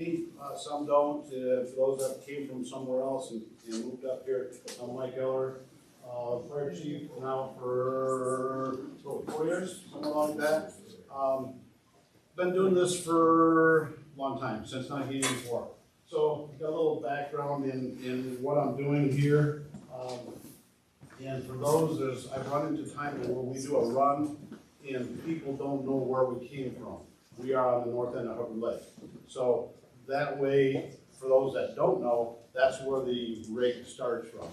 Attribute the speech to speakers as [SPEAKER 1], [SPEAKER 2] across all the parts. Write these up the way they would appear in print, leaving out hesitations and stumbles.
[SPEAKER 1] Some don't. For those that came from somewhere else and moved up here, I'm Mike Eller, fire chief now for 4 years, something like that. Been doing this for a long time, since 1984. So got a little background in what I'm doing here. And for those, I've run into times where we do a run and people don't know where we came from. We are on the north end of Hubbard Lake. So that way, for those that don't know, that's where the rig starts from.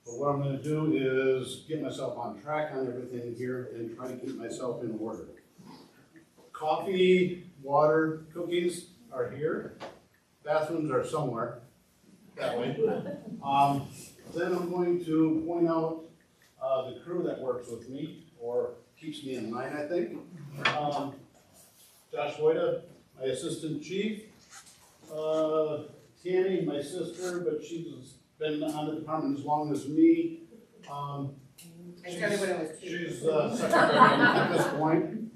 [SPEAKER 1] But what I'm going to do is get myself on track on everything here and try to keep myself in order. Coffee, water, cookies are here. Bathrooms are somewhere that way. Then I'm going to point out the crew that works with me, or keeps me in line, I think. Josh Voida, my assistant chief. Tammy, my sister, but she's been on the department as long as me. She's secretary at this point.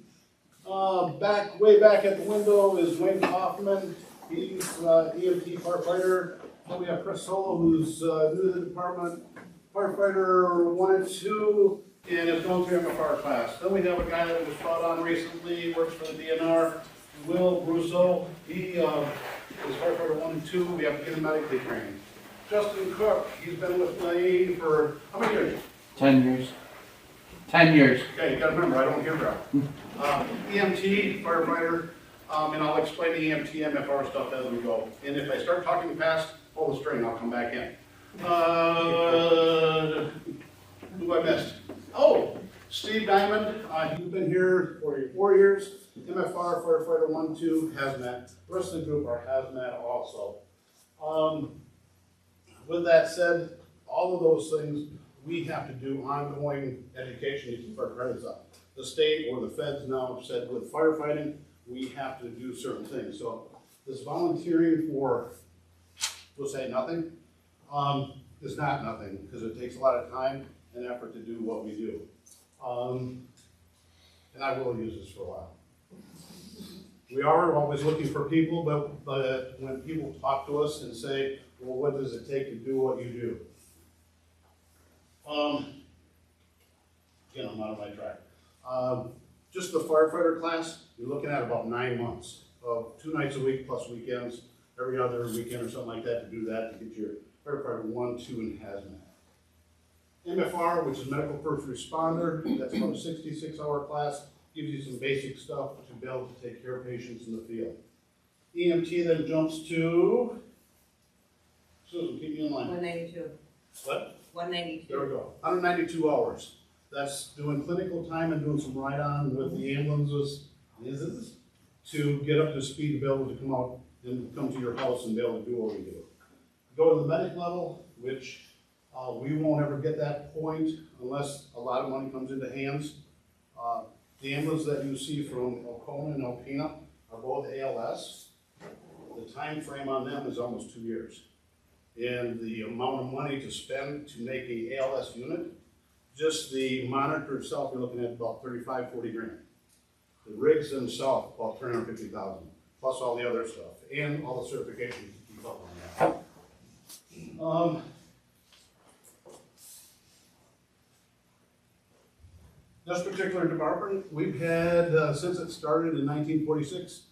[SPEAKER 1] Way back at the window is Wayne Kaufman. He's EMT firefighter. Then we have Chris Solo, who's new to the department, firefighter 1 and 2, and is going through MFR class. Then we have a guy that was brought on recently, works for the DNR, Will Russo. He is firefighter 1 and 2. We have to get him medically trained. Justin Cook, he's been with me for how many years?
[SPEAKER 2] 10 years. 10 years.
[SPEAKER 1] Okay, you gotta remember, I don't hear well. EMT, firefighter, and I'll explain the EMT, MFR stuff as we go. And if I start talking fast, pull the string, I'll come back in. Who I missed? Oh, Steve Diamond, you've been here for 4 years. MFR, firefighter 1, 2, hazmat. The rest of the group are hazmat also. With that said, all of those things, we have to do ongoing education to keep our credits up. The state or the feds now have said with firefighting, we have to do certain things. So this volunteering for, we'll say nothing, is not nothing, because it takes a lot of time and effort to do what we do. And I will use this for a while. We are always looking for people, but when people talk to us and say, well, what does it take to do what you do? Again, I'm out of my track. Just the firefighter class, you're looking at about 9 months of 2 nights a week plus weekends, every other weekend or something like that to do that to get your firefighter 1, 2 in hazmat. MFR, which is medical first responder, that's about a 66-hour class, gives you some basic stuff to be able to take care of patients in the field. EMT then jumps to, Susan, keep me in line.
[SPEAKER 3] 192.
[SPEAKER 1] What?
[SPEAKER 3] 192.
[SPEAKER 1] There we go, 192 hours. That's doing clinical time and doing some ride-on with the ambulances to get up to speed to be able to come out and come to your house and be able to do what we do. Go to the medic level, which we won't ever get that point unless a lot of money comes into hands. The ambulance that you see from Oconee and Alpena are both ALS. The time frame on them is almost 2 years. And the amount of money to spend to make a ALS unit, just the monitor itself, you're looking at about 35, 40 grand. The rigs themselves, about 350,000, plus all the other stuff, and all the certifications to keep up on that. This particular department, we've had, since it started in 1946,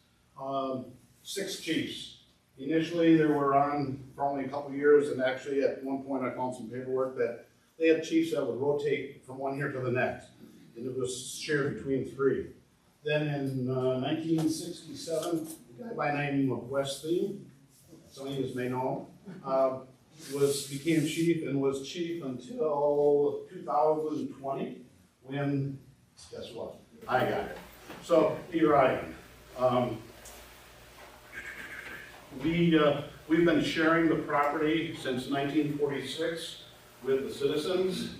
[SPEAKER 1] 6 chiefs. Initially, they were on for only a couple years, and actually at one point I found some paperwork that they had chiefs that would rotate from one year to the next, and it was shared between 3. Then in 1967, a guy by the name of Wes Thiem, some of you may know, became chief and was chief until 2020, when, guess what, I got it. So here I am. We've been sharing the property since 1946 with the citizens.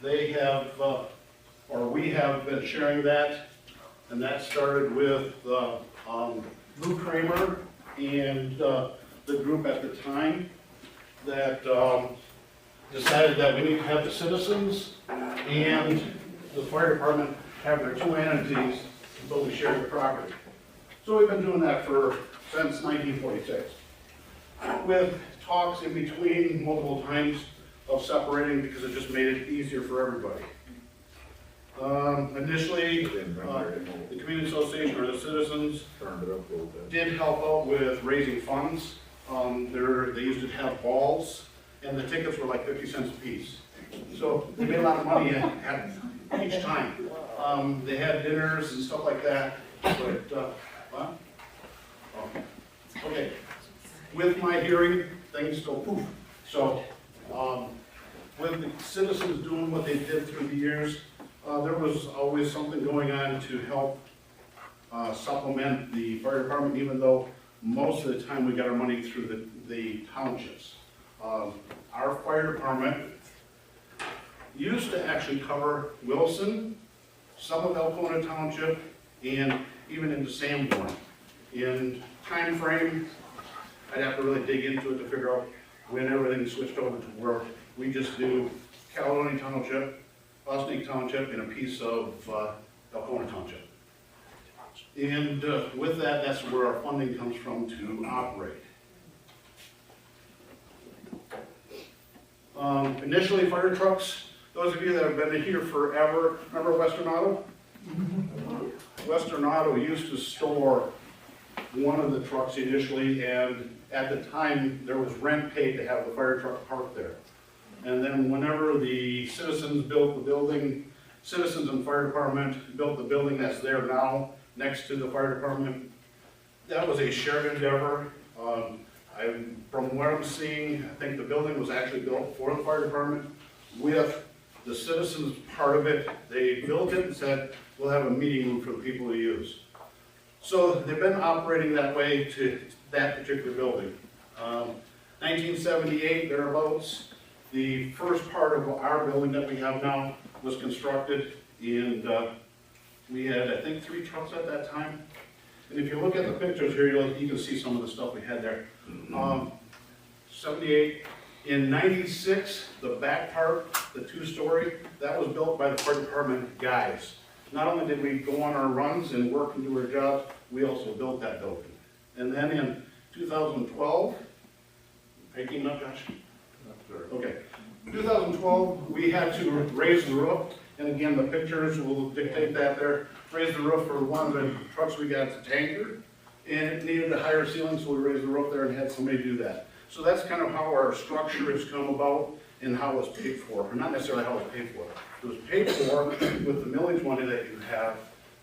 [SPEAKER 1] They have, or we have been sharing that, and that started with Lou Kramer and the group at the time that decided that we need to have the citizens and the fire department have their 2 entities until we share the property. So we've been doing that for since 1946. With talks in between multiple times of separating because it just made it easier for everybody. Initially, the community association or the citizens did help out with raising funds. They used to have balls, and the tickets were like 50 cents a piece. So they made a lot of money at each time. They had dinners and stuff like that. But, okay. With my hearing, things go poof. So, with the citizens doing what they did through the years, there was always something going on to help supplement the fire department, even though most of the time we got our money through the townships. Our fire department used to actually cover Wilson, some of Elkona Township, and even into Sanborn. In time frame, I'd have to really dig into it to figure out when everything switched over to where we just do Caledonia Township, Ossineke Township, and a piece of Elkona Township. And with that, that's where our funding comes from to operate. Initially, fire trucks, those of you that have been here forever, remember Western Auto? Western Auto used to store one of the trucks initially, and at the time, there was rent paid to have the fire truck parked there. And then whenever the citizens built the building, citizens and fire department built the building that's there now, next to the fire department, that was a shared endeavor. From what I'm seeing, I think the building was actually built for the fire department with the citizens part of it. They built it and said, we'll have a meeting room for the people to use. So they've been operating that way to that particular building. 1978, thereabouts, the first part of our building that we have now was constructed, and we had, I think, 3 trucks at that time. And if you look at the pictures here, you can see some of the stuff we had there. 78. In 96, the back part, the 2-story, that was built by the fire department guys. Not only did we go on our runs and work and do our jobs, we also built that building. And then in 2012, are you keeping up, Josh? Okay. 2012, we had to raise the roof, and again, the pictures will dictate that there. Raise the roof for one of the trucks we got, it's a tanker, and it needed a higher ceiling, so we raised the roof there and had somebody do that. So that's kind of how our structure has come about and how it was paid for, or not necessarily how it was paid for. It was paid for with the millage money that you have,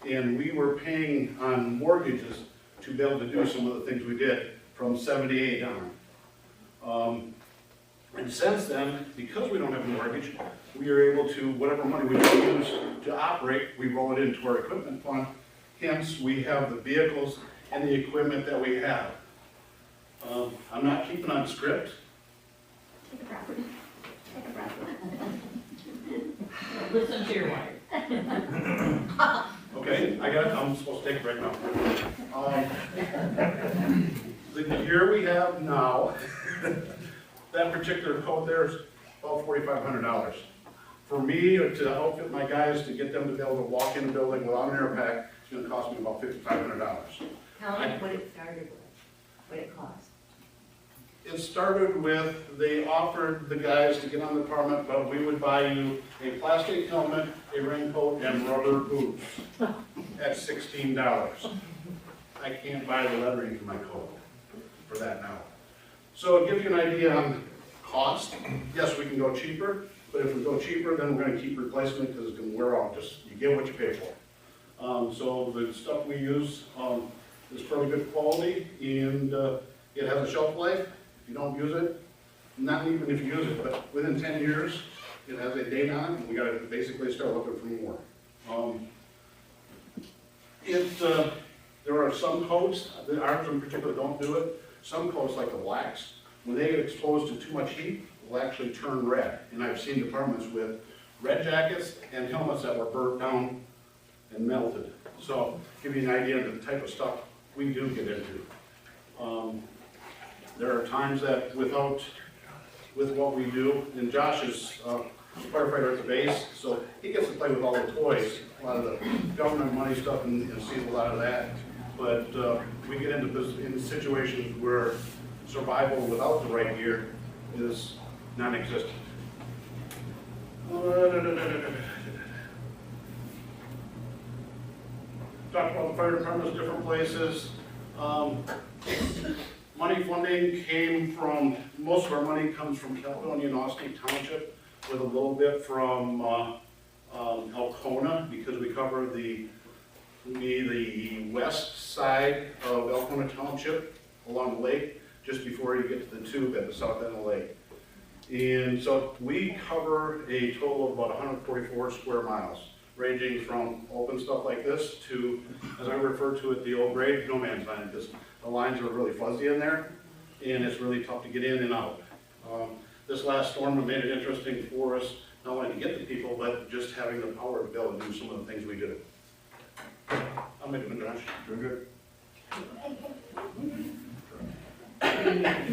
[SPEAKER 1] and we were paying on mortgages to be able to do some of the things we did from 78 on. And since then, because we don't have a mortgage, we are able to, whatever money we use to operate, we roll it into our equipment fund. Hence, we have the vehicles and the equipment that we have. I'm not keeping on script.
[SPEAKER 3] Take a breath. Take a breath.
[SPEAKER 4] Listen to your wife.
[SPEAKER 1] Okay, I'm supposed to take a break now. The gear we have now, that particular coat there is about $4,500. For me, to outfit my guys, to get them to be able to walk in the building without an air pack, it's gonna cost me about $5,500.
[SPEAKER 3] Tell me what it started with, what it cost.
[SPEAKER 1] It started with, they offered the guys to get on the department, but we would buy you a plastic helmet, a raincoat, and rubber boots at $16. I can't buy the lettering for my coat for that now. So it gives you an idea on cost. Yes, we can go cheaper, but if we go cheaper, then we're gonna keep replacement because it's gonna wear off. Just, you get what you pay for. So the stuff we use is fairly good quality, and it has a shelf life. If you don't use it, not even if you use it, but within 10 years, it has a date on it, and we gotta basically start looking for more. There are some coats, ours in particular don't do it. Some coats, like the blacks, when they get exposed to too much heat, will actually turn red. And I've seen departments with red jackets and helmets that were burnt down and melted. So, give you an idea of the type of stuff we do get into. There are times that with what we do, and Josh is a firefighter at the base, so he gets to play with all the toys, a lot of the government money stuff, and sees a lot of that. but we get into in situations where survival without the right gear is non-existent. Talked about the fire departments, different places. Money funding came from, most of our money comes from Caledonia and Ossineke Township, with a little bit from Alcona, because we cover the west side of Alcona Township along the lake, just before you get to the tube at the south end of the lake. And so we cover a total of about 144 square miles, ranging from open stuff like this to, as I refer to it, the old grade no man's land, because the lines are really fuzzy in there, and it's really tough to get in and out. This last storm made it interesting for us, not only to get the people, but just having the power to be able to do some of the things we do. I'll make an introduction.
[SPEAKER 4] Doing good.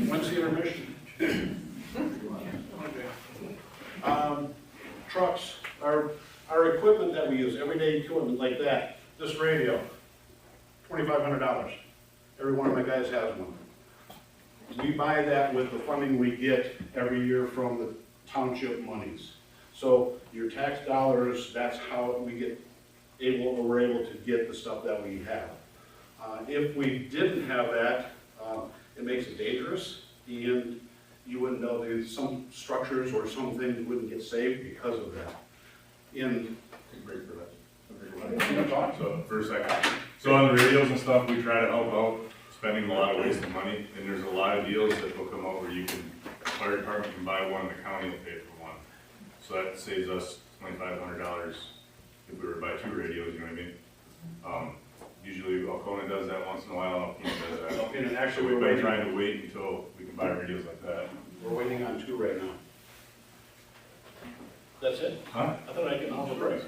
[SPEAKER 1] When's the intermission? Trucks, our equipment that we use, everyday equipment like that, this radio, $2,500. Every one of my guys has one. We buy that with the funding we get every year from the township monies. So your tax dollars, that's how we're able to get the stuff that we have. If we didn't have that, it makes it dangerous, and you wouldn't know there's some structures or some things wouldn't get saved because of that.
[SPEAKER 4] Great for that. So for a second, so on the radios and stuff, we try to help out, spending a lot of wasted money, and there's a lot of deals that will come out where you can, fire department can buy one, the county will pay for one. So that saves us $2,500 if we were to buy 2 radios, you know what I mean? Usually Alcona does that once in a while, Alpena does that.
[SPEAKER 1] And actually,
[SPEAKER 4] So
[SPEAKER 1] we're
[SPEAKER 4] we've been
[SPEAKER 1] waiting,
[SPEAKER 4] trying to wait until we can buy radios like that.
[SPEAKER 1] we're waiting on 2 right now. That's it?
[SPEAKER 4] Huh?
[SPEAKER 1] I thought I'd get an awful break.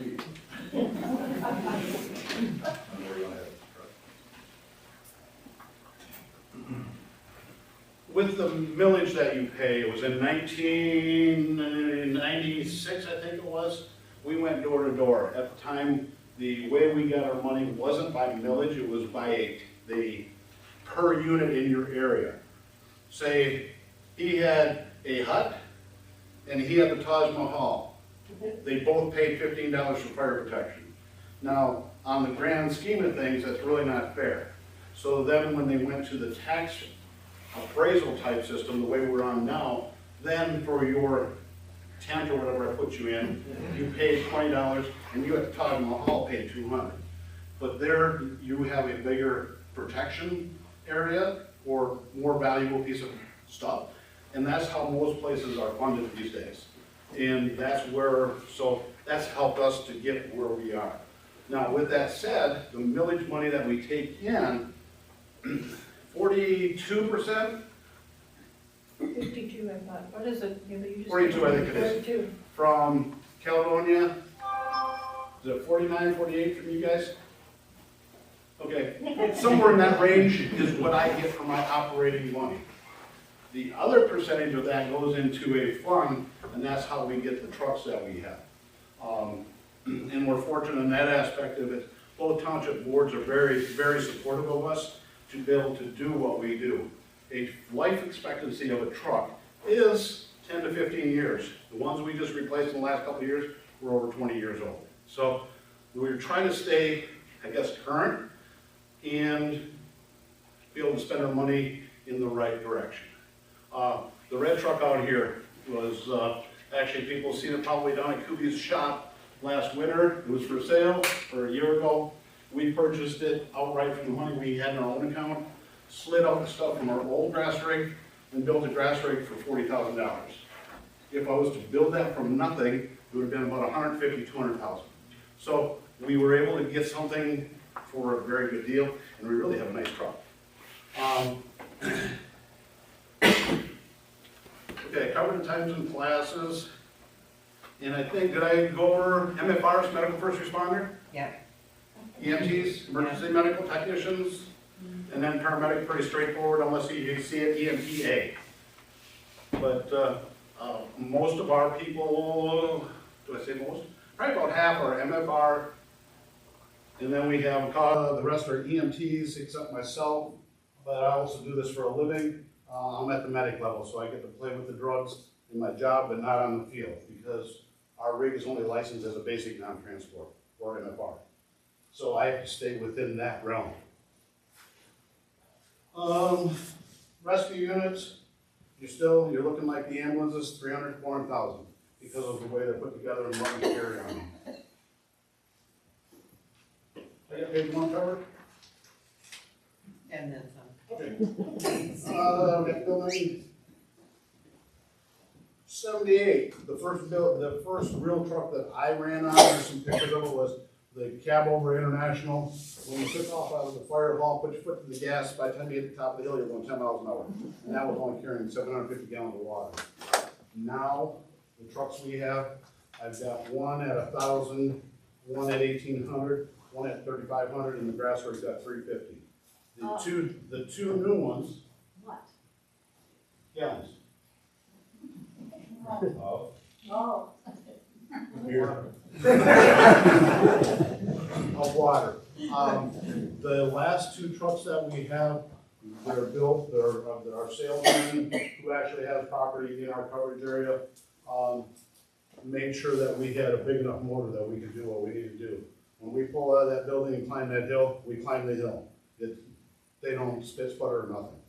[SPEAKER 1] With the millage that you pay, it was in 1996, I think it was, we went door to door. At the time, the way we got our money wasn't by millage, it was by the per unit in your area. Say, he had a hut, and he had the Taj Mahal. They both paid $15 for fire protection. Now, on the grand scheme of things, that's really not fair. So then when they went to the tax appraisal type system, the way we're on now, then for your tent or whatever I put you in, you paid $20, and you at the Taj Mahal paid $200. But there, you have a bigger protection area or more valuable piece of stuff, and that's how most places are funded these days. And that's where, so that's helped us to get where we are. Now, with that said, the millage money that we take in, 42%?
[SPEAKER 5] 52, I thought. What is it? Yeah, but you just
[SPEAKER 1] 42, I think it is.
[SPEAKER 5] 42.
[SPEAKER 1] From Caledonia, is it 49, 48 from you guys? Okay, somewhere in that range is what I get for my operating money. The other percentage of that goes into a fund, and that's how we get the trucks that we have. And we're fortunate in that aspect of it. Both township boards are very, very supportive of us to be able to do what we do. A life expectancy of a truck is 10 to 15 years. The ones we just replaced in the last couple of years were over 20 years old. So we're trying to stay, I guess, current and be able to spend our money in the right direction. The red truck out here was, actually people seen it probably down at Kubi's shop last winter. It was for sale for a year ago. We purchased it outright from the money we had in our own account, slid out the stuff from our old grass rig, and built a grass rig for $40,000. If I was to build that from nothing, it would have been about $150,000, $200,000. So we were able to get something for a very good deal, and we really have a nice truck. Okay, covered the times and classes. And I think, did I go over MFRs, medical first responder?
[SPEAKER 3] Yeah.
[SPEAKER 1] EMTs, emergency medical technicians, and then paramedic, pretty straightforward unless you see it, EMTA. But most of our people, do I say most? Probably about half are MFR And then we have, the rest are EMTs except myself, but I also do this for a living. I'm at the medic level, so I get to play with the drugs in my job, but not on the field, because our rig is only licensed as a basic non-transport, or MFR. So I have to stay within that realm. Rescue units, you're looking like the ambulances, 300, 400,000, because of the way they're put together and what we carry on them. I got page one covered?
[SPEAKER 6] And then some.
[SPEAKER 1] Next building. 78, the first real truck that I ran on, there's some pictures of it, was the cab over International. When you took off out of the fire hall, put your foot to the gas, by the time you hit the top of the hill, you're going 10 miles an hour. And that was only carrying 750 gallons of water. Now, the trucks we have, I've got one at 1,000, one at 1,800, one at 3,500, and the grass rig's got 350. The two new ones,
[SPEAKER 3] What?
[SPEAKER 1] gallons.
[SPEAKER 3] Oh.
[SPEAKER 1] Beer. Of water. The last two trucks that we have, they're built, they're our salesman, who actually has property in our coverage area, made sure that we had a big enough motor that we could do what we need to do. When we pull out of that building and climb that hill, we climb the hill. They don't spit, sputter, or nothing.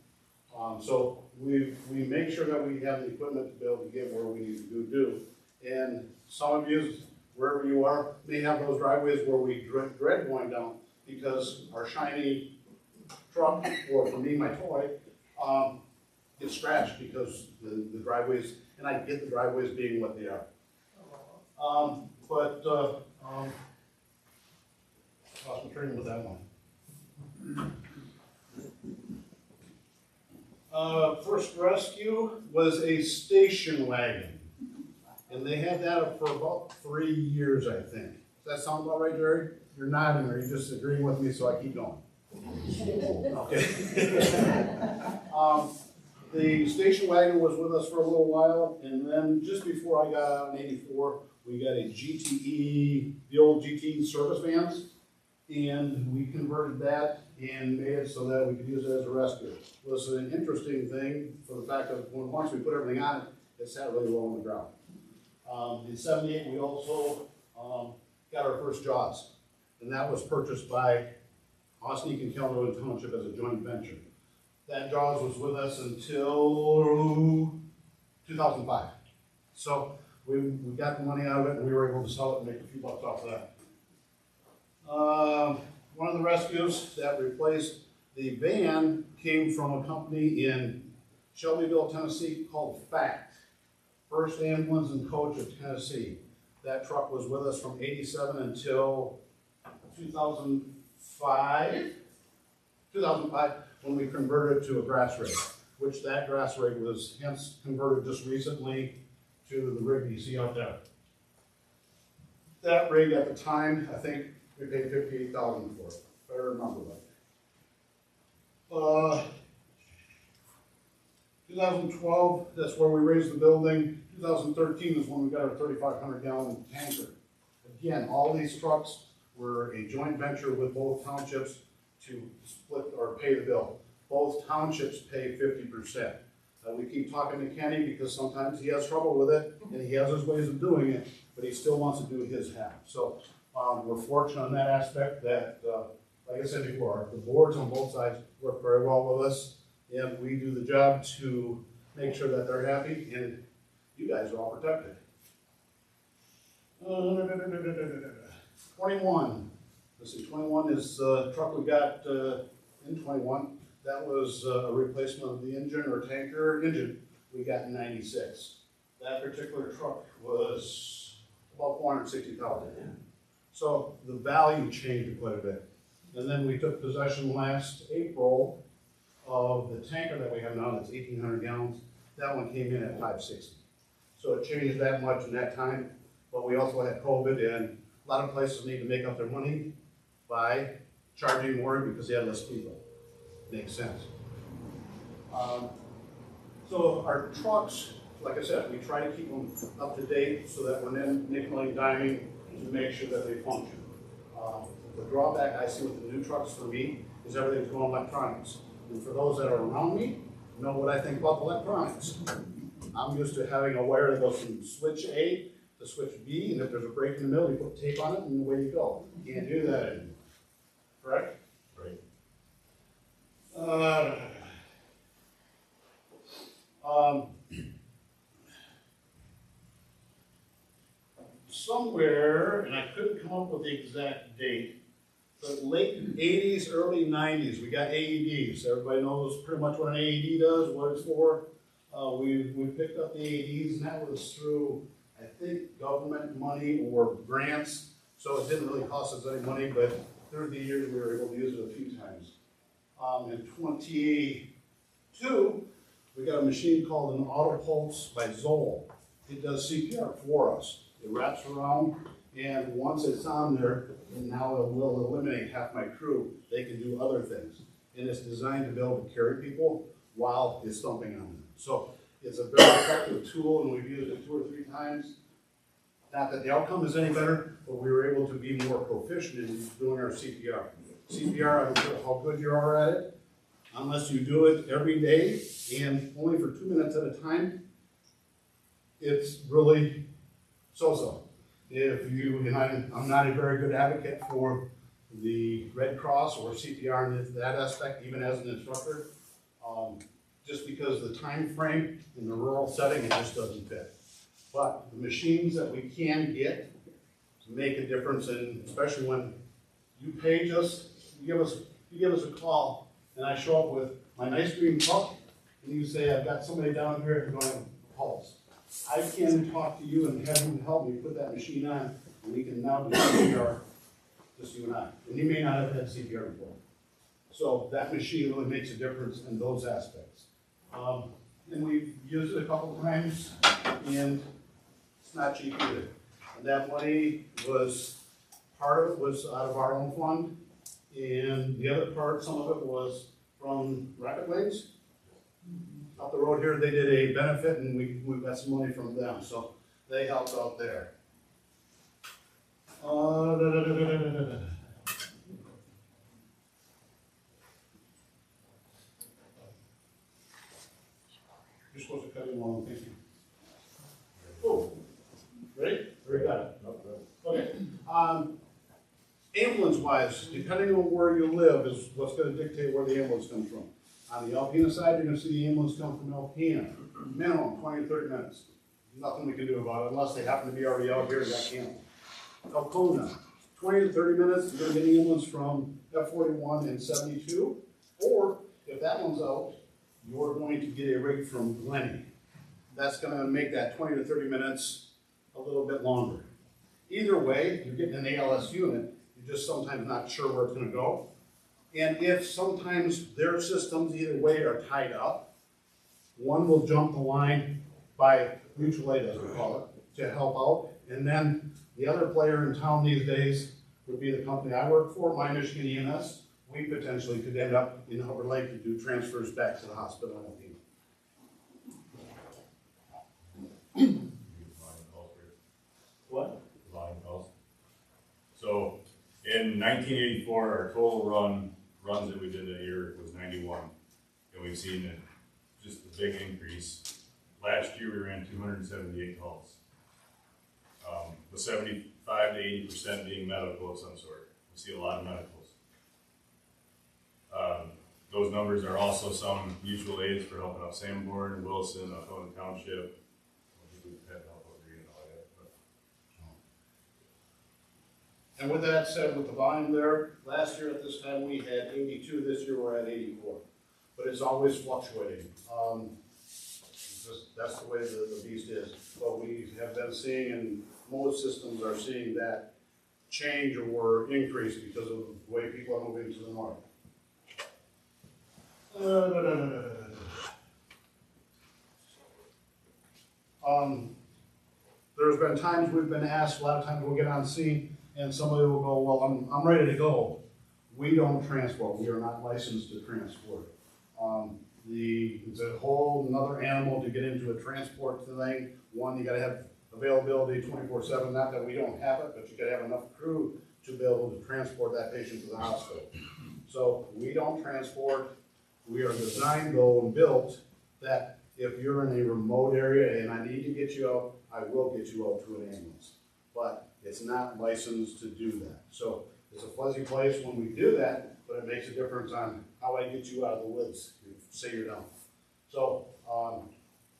[SPEAKER 1] So we make sure that we have the equipment to be able to get where we need to do. And some of you, wherever you are, may have those driveways where we dread going down, because our shiny truck, or for me, my toy, gets scratched because the driveways, and I get the driveways being what they are. Lost my train with that one. First rescue was a station wagon, and they had that for about 3 years, I think. Does that sound about right, Jerry? You're nodding, or you're just agreeing with me, so I keep going. Okay. The station wagon was with us for a little while, and then just before I got out in '84, we got a GTE, the old GTE service vans, and we converted that and made it so that we could use it as a rescue. It was an interesting thing for the fact that once we put everything on it, it sat really low on the ground. In '78, we also got our first Jaws, and that was purchased by Ossineke Township as a joint venture. That Jaws was with us until 2005. So we got the money out of it, and we were able to sell it and make a few bucks off of that. One of the rescues that replaced the van came from a company in Shelbyville, Tennessee called FACT, First Ambulance and Coach of Tennessee. That truck was with us from '87 until 2005, when we converted to a grass rig, which that grass rig was hence converted just recently to the rig you see out there. That rig at the time, I think we paid $58,000 for it, if I remember right. 2012, that's where we raised the building. 2013 is when we got our 3,500 gallon tanker. Again, all these trucks were a joint venture with both townships to split or pay the bill. Both townships pay 50%. We keep talking to Kenny because sometimes he has trouble with it and he has his ways of doing it, but he still wants to do his half. So we're fortunate on that aspect that, like I said before, the boards on both sides work very well with us, and we do the job to make sure that they're happy and you guys are all protected. 21. Let's see, 21 is the truck we got in 21. That was a replacement of the engine or tanker engine we got in '96. That particular truck was about $460,000. So the value changed quite a bit. And then we took possession last April of the tanker that we have now, that's 1,800 gallons. That one came in at $560. So it changed that much in that time. But we also had COVID, and a lot of places need to make up their money by charging more because they have less people. Makes sense. So our trucks, like I said, we try to keep them up to date so that when they're nickel and diming, to make sure that they function. The drawback I see with the new trucks for me is everything's going electronics. And for those that are around me, know what I think about electronics. I'm used to having a wire that goes from switch A to switch B, and if there's a break in the middle, you put tape on it and away you go. You can't do that anymore. Correct?
[SPEAKER 4] Right.
[SPEAKER 1] Somewhere, and I couldn't come up with the exact date, but late 80s, early 90s, we got AEDs. Everybody knows pretty much what an AED does, what it's for. We picked up the AEDs, and that was through, I think, government money or grants, so it didn't really cost us any money, but through the years, we were able to use it a few times. In 22, we got a machine called an Auto Pulse by Zoll. It does CPR for us. It wraps around, and once it's on there, and now it will eliminate half my crew. They can do other things. And it's designed to be able to carry people while it's thumping on them. So it's a very effective tool, and we've used it 2 or 3 times. Not that the outcome is any better, but we were able to be more proficient in doing our CPR. CPR, I don't care how good you are at it, unless you do it every day and only for 2 minutes at a time, it's really so-so. If you, and I'm not a very good advocate for the Red Cross or CPR in that aspect, even as an instructor, just because the time frame in the rural setting, it just doesn't fit. But the machines that we can get make a difference, and especially when you page us, you give us a call, and I show up with my nice green puck, and you say, I've got somebody down here who's going to have a pulse. I can talk to you and have you help me put that machine on, and we can now do CPR, just you and I. And you may not have had CPR before. So that machine really makes a difference in those aspects. And we've used it a couple times, and it's not cheap either. And that money was, part of it was out of our own fund, and the other part, some of it was from Rapid Waves. Up the road here, they did a benefit, and we got some money from them, so they helped out there. You're supposed to cut in while I'm thinking. Oh, ready? Very good. Okay. Ambulance-wise, depending on where you live is what's going to dictate where the ambulance comes from. On the Alpena side, you're going to see the ambulance come from Alpena. Minimum 20 to 30 minutes. Nothing we can do about it unless they happen to be already out here and got canceled. Alcona, 20 to 30 minutes, you're going to get an ambulance from F41 and 72. Or if that one's out, you're going to get a rig from Glenny. That's going to make that 20 to 30 minutes a little bit longer. Either way, you're getting an ALS unit. You're just sometimes not sure where it's going to go. And if sometimes their systems either way are tied up, one will jump the line by mutual aid, as we call it, to help out. And then the other player in town these days would be the company I work for, My Michigan EMS. We potentially could end up in Hubbard Lake to do transfers back to the hospital. What?
[SPEAKER 4] Volume calls. So in 1984, our total runs that we did that year was 91, and we've seen just a big increase. Last year we ran 278 calls, with 75 to 80% being medical of some sort. We see a lot of medicals. Those numbers are also some mutual aids for helping out Sanborn, Wilson, Oconee Township. I think we've had help over here and all that.
[SPEAKER 1] And with that said, with the volume there, last year at this time we had 82, this year we're at 84. But it's always fluctuating. That's the way the beast is. But we have been seeing, and most systems are seeing that change or increase because of the way people are moving to the north. There's been times we've been asked, a lot of times we'll get on scene, and somebody will go, well, I'm ready to go. We don't transport. We are not licensed to transport. It's a whole another animal to get into a transport thing. One, you gotta have availability 24/7, not that we don't have it, but you gotta have enough crew to be able to transport that patient to the hospital. So we don't transport, we are designed though and built that if you're in a remote area and I need to get you out, I will get you out to an ambulance. But it's not licensed to do that. So it's a fuzzy place when we do that, but it makes a difference on how I get you out of the woods, say you're down. So,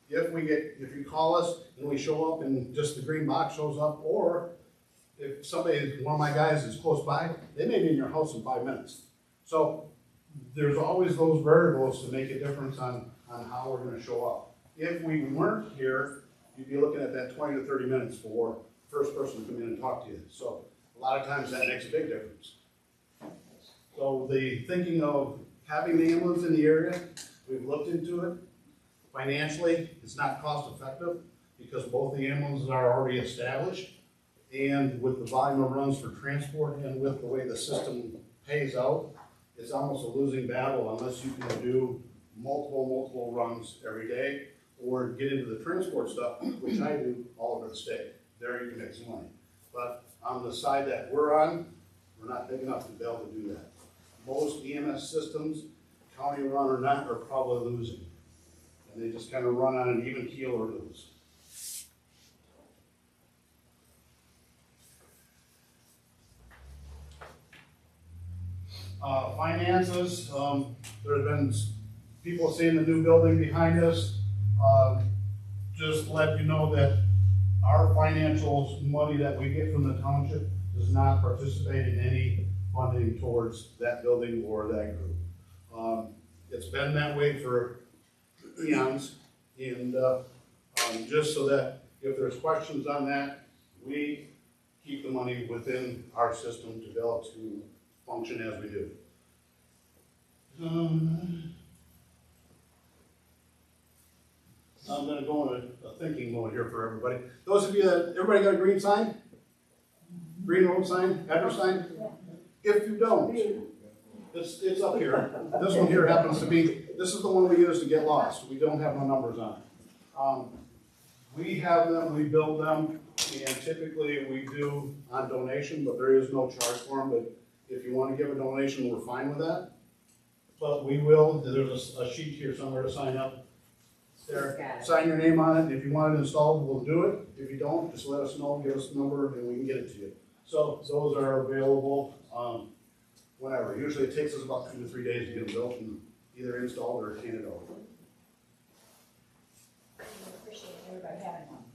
[SPEAKER 1] if you call us and we show up and just the green box shows up, or if somebody, one of my guys is close by, they may be in your house in 5 minutes. So there's always those variables to make a difference on how we're gonna show up. If we weren't here, you'd be looking at that 20 to 30 minutes for the first person to come in and talk to you. So a lot of times that makes a big difference. So the thinking of having the ambulance in the area, we've looked into it. Financially, it's not cost effective because both the ambulances are already established. And with the volume of runs for transport and with the way the system pays out, it's almost a losing battle unless you can do multiple runs every day or get into the transport stuff, which I do all over the state. There you can make some money. But on the side that we're on, we're not big enough to be able to do that. Most EMS systems, county run or not, are probably losing. And they just kind of run on an even keel or lose. Finances, there's been people seeing the new building behind us. Just let you know that our financial money that we get from the township does not participate in any funding towards that building or that group. It's been that way for eons, and just so that if there's questions on that, we keep the money within our system to be able to function as we do. I'm going to go in a thinking mode here for everybody. Those of you that, everybody got a green sign? Green road sign, address sign? If you don't, it's up here. This one here happens to be, this is the one we use to get lost. We don't have no numbers on it. We have them, we build them, and typically we do on donation, but there is no charge for them. But if you want to give a donation, we're fine with that. But we will, there's a sheet here somewhere to sign up. There, sign your name on it. If you want it installed, we'll do it. If you don't, just let us know, give us the number, and we can get it to you. So those are available whenever. Usually it takes us about 2 to 3 days to get them built and either installed or handed over.
[SPEAKER 6] I appreciate everybody having one.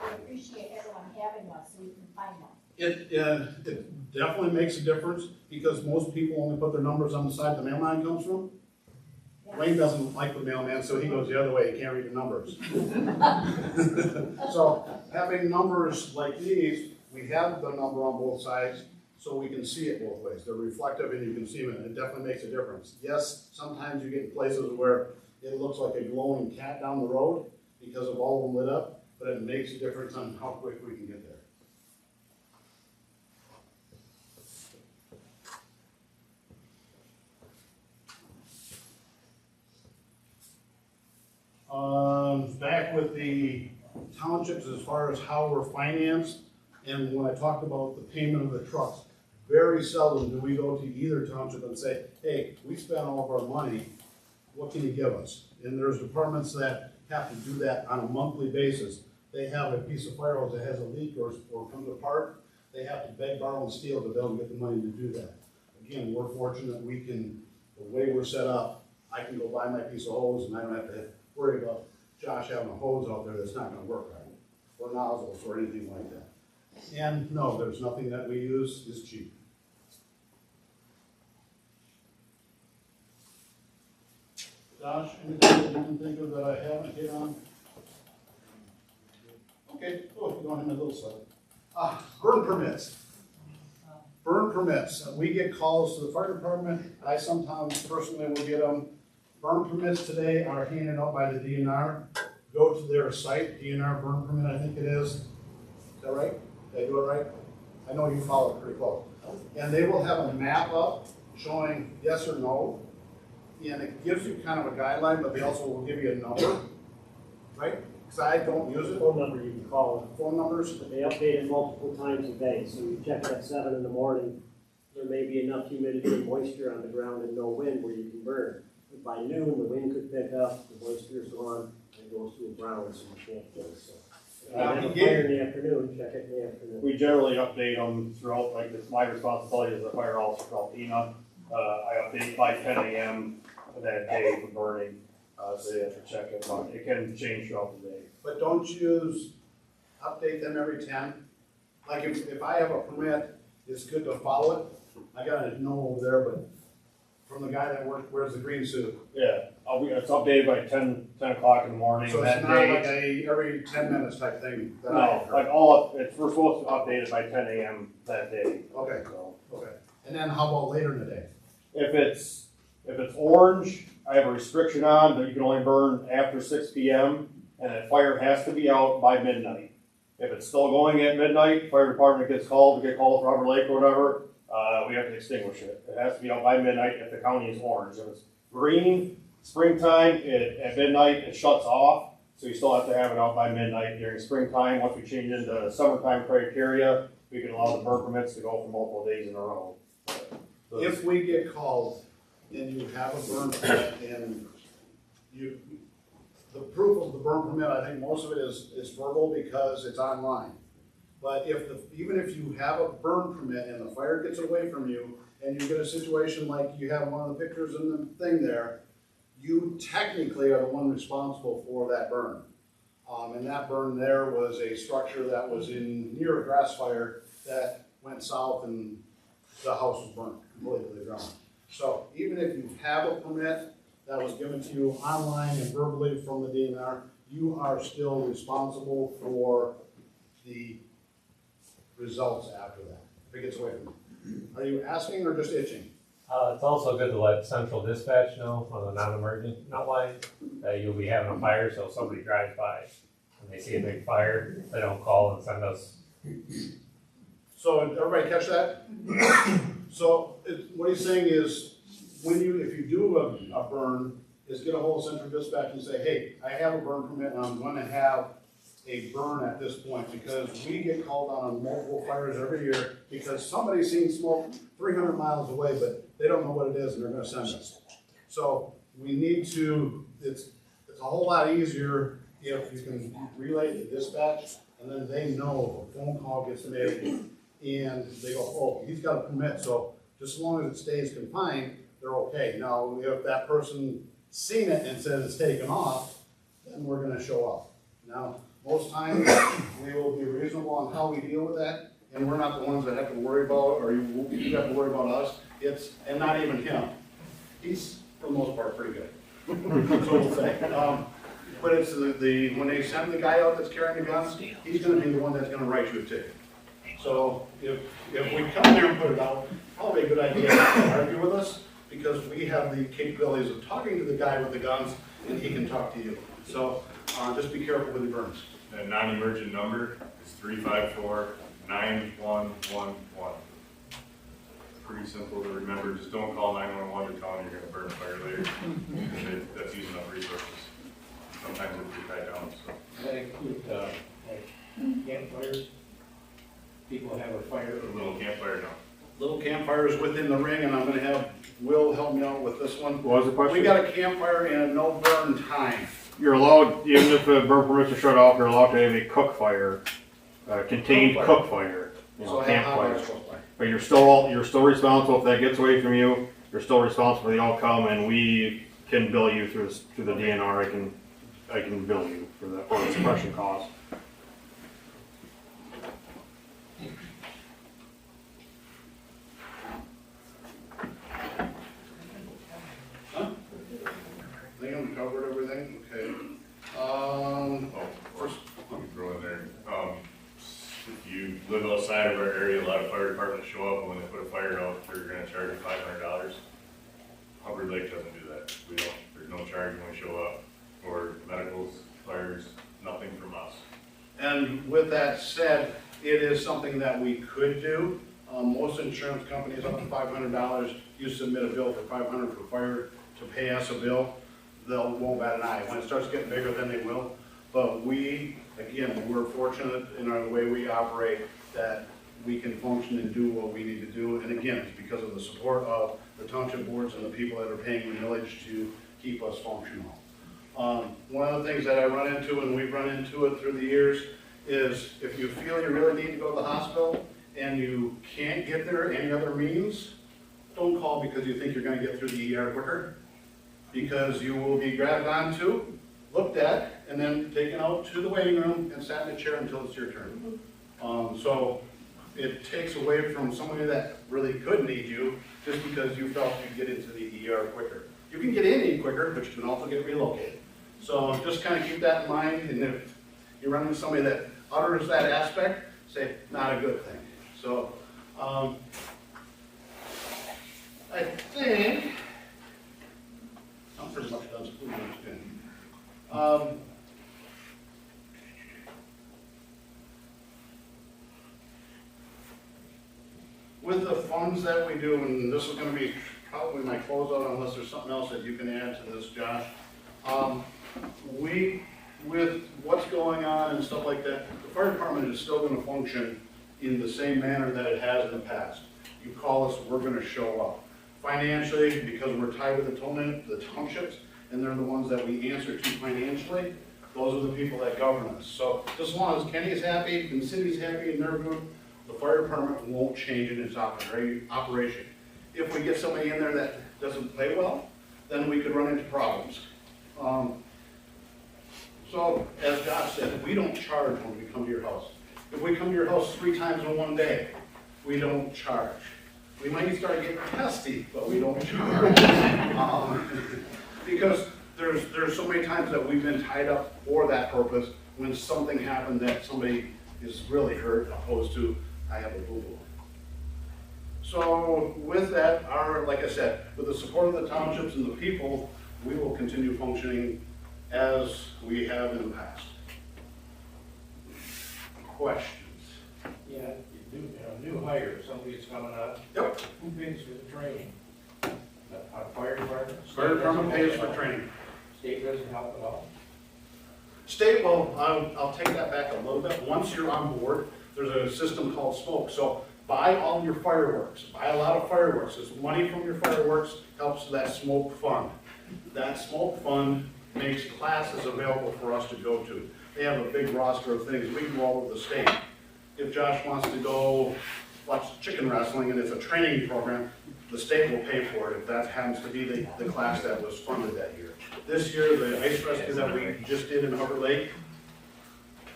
[SPEAKER 6] I appreciate everyone having one so we can find one.
[SPEAKER 1] It definitely makes a difference because most people only put their numbers on the side the mailman comes from. Wayne doesn't like the mailman, so he goes the other way, he can't read the numbers. So having numbers like these, we have the number on both sides so we can see it both ways. They're reflective and you can see them, and it definitely makes a difference. Yes, sometimes you get places where it looks like a glowing cat down the road because of all of them lit up, but it makes a difference on how quick we can get there. Back with the townships as far as how we're financed, and when I talked about the payment of the trucks, very seldom do we go to either township and say, hey, we spent all of our money, what can you give us? And there's departments that have to do that on a monthly basis. They have a piece of fire hose that has a leak or comes apart, they have to beg, borrow, and steal to be able to get the money to do that. Again, we're fortunate we can, the way we're set up, I can go buy my piece of hose and I don't have to worry about Josh having a hose out there that's not gonna work right, or nozzles or anything like that. And no, there's nothing that we use is cheap. Josh, anything that you can think of that I haven't hit on? Okay, oh, you want him a little side. Burn permits. Burn permits. We get calls to the fire department. I sometimes personally will get them. Burn permits today are handed out by the DNR. Go to their site, DNR burn permit, I think it is. Is that right? Did I do it right? I know you follow it pretty close. And they will have a map up showing yes or no. And it gives you kind of a guideline, but they also will give you a number, right? Because I don't use it.
[SPEAKER 7] Phone number you can call,
[SPEAKER 1] Phone numbers,
[SPEAKER 7] but they update it multiple times a day, so you check it at 7 in the morning. There may be enough humidity and moisture on the ground and no wind where you can burn. But by noon, the wind could pick up, the moisture's gone, and it goes to a brown, so you can't go, so. If you have a fire in the afternoon, check it in the afternoon.
[SPEAKER 8] We generally update them throughout, like, it's my responsibility as a fire officer throughout FEMA. I update by 10 a.m. that day for burning, so they have to check it, but it can change throughout the day.
[SPEAKER 1] but don't you update them every 10? Like if I have a permit, it's good to follow it. I gotta know over there, but from the guy that wears the green suit.
[SPEAKER 8] Yeah, it's updated by 10 o'clock in the morning
[SPEAKER 1] So
[SPEAKER 8] that
[SPEAKER 1] it's not like
[SPEAKER 8] day.
[SPEAKER 1] every 10 minutes type thing that I
[SPEAKER 8] No,
[SPEAKER 1] heard.
[SPEAKER 8] like we're supposed to update it by 10 a.m. that day.
[SPEAKER 1] Okay,
[SPEAKER 8] So,
[SPEAKER 1] okay. And then how about later in the day?
[SPEAKER 8] if it's orange, I have a restriction on that you can only burn after 6 p.m. and that fire has to be out by midnight. If it's still going at midnight, fire department gets called, we get called from Hubbard Lake or whatever, we have to extinguish it. It has to be out by midnight if the county is orange. If it's green, springtime, at midnight, it shuts off, so you still have to have it out by midnight. During springtime, once we change into summertime criteria, we can allow the burn permits to go for multiple days in a row. So
[SPEAKER 1] If we get called and you have a burn permit and the proof of the burn permit, I think most of it is verbal because it's online. But even if you have a burn permit and the fire gets away from you and you get a situation like you have one of the pictures in the thing there, you technically are the one responsible for that burn. And that burn there was a structure that was near a grass fire that went south and the house was burnt completely to the ground. So even if you have a permit that was given to you online and verbally from the DNR, you are still responsible for the results after that, if it gets away from you. Are you asking or just itching?
[SPEAKER 9] It's also good to let central dispatch know on the non-emergent line that you'll be having a fire, so if somebody drives by and they see a big fire, they don't call and send us.
[SPEAKER 1] So everybody catch that? So what he's saying is, if you do a burn, is get a hold of central dispatch and say, hey, I have a burn permit and I'm gonna have a burn at this point, because we get called on multiple fires every year because somebody's seen smoke 300 miles away, but they don't know what it is and they're gonna send us. So we need to, it's a whole lot easier if you can relay to dispatch and then they know a phone call gets made and they go, oh, he's got a permit, so just as long as it stays confined, they're okay. Now, if that person seen it and says it's taken off, then we're gonna show up. Now, most times, we will be reasonable on how we deal with that, and we're not the ones that have to worry about, or you have to worry about us. And not even him. He's, for the most part, pretty good. So we'll say. But it's when they send the guy out that's carrying the guns, he's gonna be the one that's gonna write you a ticket. So if we come there and put it out, probably a good idea to argue with us, because we have the capabilities of talking to the guy with the guns, and he can talk to you. So just be careful with the burns.
[SPEAKER 4] The non-emergent number is 354-9111. Pretty simple to remember, just don't call 911 to tell them you're gonna burn a fire later. That's using up resources. Sometimes it'll be tied down, so.
[SPEAKER 2] That include, like campfires? People have a fire.
[SPEAKER 4] A little campfire now.
[SPEAKER 1] Little campfires within the ring, and I'm gonna have Will help me out with this one.
[SPEAKER 8] What was the question?
[SPEAKER 1] We got a campfire and a no burn time.
[SPEAKER 8] You're allowed, even if the burn permits are shut off, you're allowed to have a cook fire, contained cook fire,
[SPEAKER 1] So I have hot
[SPEAKER 8] campfire.
[SPEAKER 1] water close by.
[SPEAKER 8] But you're still responsible if that gets away from you. You're still responsible for the outcome, and we can bill you through the DNR. I can bill you for the suppression cost.
[SPEAKER 1] I think I'm covered everything. Okay.
[SPEAKER 4] First, let me throw in there, if you live outside of our area, a lot of fire departments show up, and when they put a fire out, they're gonna charge you $500. Hubbard Lake doesn't do that. We don't, there's no charge when we show up, or medicals, fires, nothing from us.
[SPEAKER 1] And with that said, it is something that we could do. Most insurance companies up to $500, you submit a bill for $500 for fire to pay us a bill, won't bat an eye. When it starts getting bigger, then they will. But we, again, we're fortunate in the way we operate that we can function and do what we need to do. And again, it's because of the support of the township boards and the people that are paying the millage to keep us functional. One of the things that I run into, and we've run into it through the years, is if you feel you really need to go to the hospital and you can't get there any other means, don't call because you think you're gonna get through the ER quicker. Because you will be grabbed onto, looked at, and then taken out to the waiting room and sat in a chair until it's your turn. So it takes away from somebody that really could need you just because you felt you'd get into the ER quicker. You can get in quicker, but you can also get relocated. So just kind of keep that in mind, and if you run into somebody that utters that aspect, say, not a good thing. So, I think, I'm pretty much done spooning. With the funds that we do, and this is gonna be probably my closeout unless there's something else that you can add to this, Josh. With what's going on and stuff like that, the fire department is still gonna function in the same manner that it has in the past. You call us, we're gonna show up. Financially, because we're tied with the townships, and they're the ones that we answer to financially, those are the people that govern us. So just as long as Kenny's happy, and the city's happy, and they're good, the fire department won't change in its operation. If we get somebody in there that doesn't play well, then we could run into problems. So, as Josh said, we don't charge when we come to your house. If we come to your house 3 times in one day, we don't charge. We might start getting testy, but we don't charge. Because there's so many times that we've been tied up for that purpose when something happened that somebody is really hurt, opposed to, I have a boo-boo. So with that, like I said, with the support of the townships and the people, we will continue functioning as we have in the past. Questions?
[SPEAKER 2] Yeah, you do, new hire, somebody's coming up.
[SPEAKER 1] Yep.
[SPEAKER 2] Who pays for the training? Our fire department?
[SPEAKER 1] Fire department pays for training.
[SPEAKER 2] State doesn't help at all?
[SPEAKER 1] State, well, I'll take that back a little bit. Once you're on board, there's a system called smoke. So buy all your fireworks, buy a lot of fireworks. This money from your fireworks helps that smoke fund. That smoke fund makes classes available for us to go to. They have a big roster of things. We can go all over the state. If Josh wants to go watch chicken wrestling and it's a training program, the state will pay for it if that happens to be the class that was funded that year. This year, the ice rescue that we just did in Hubbard Lake,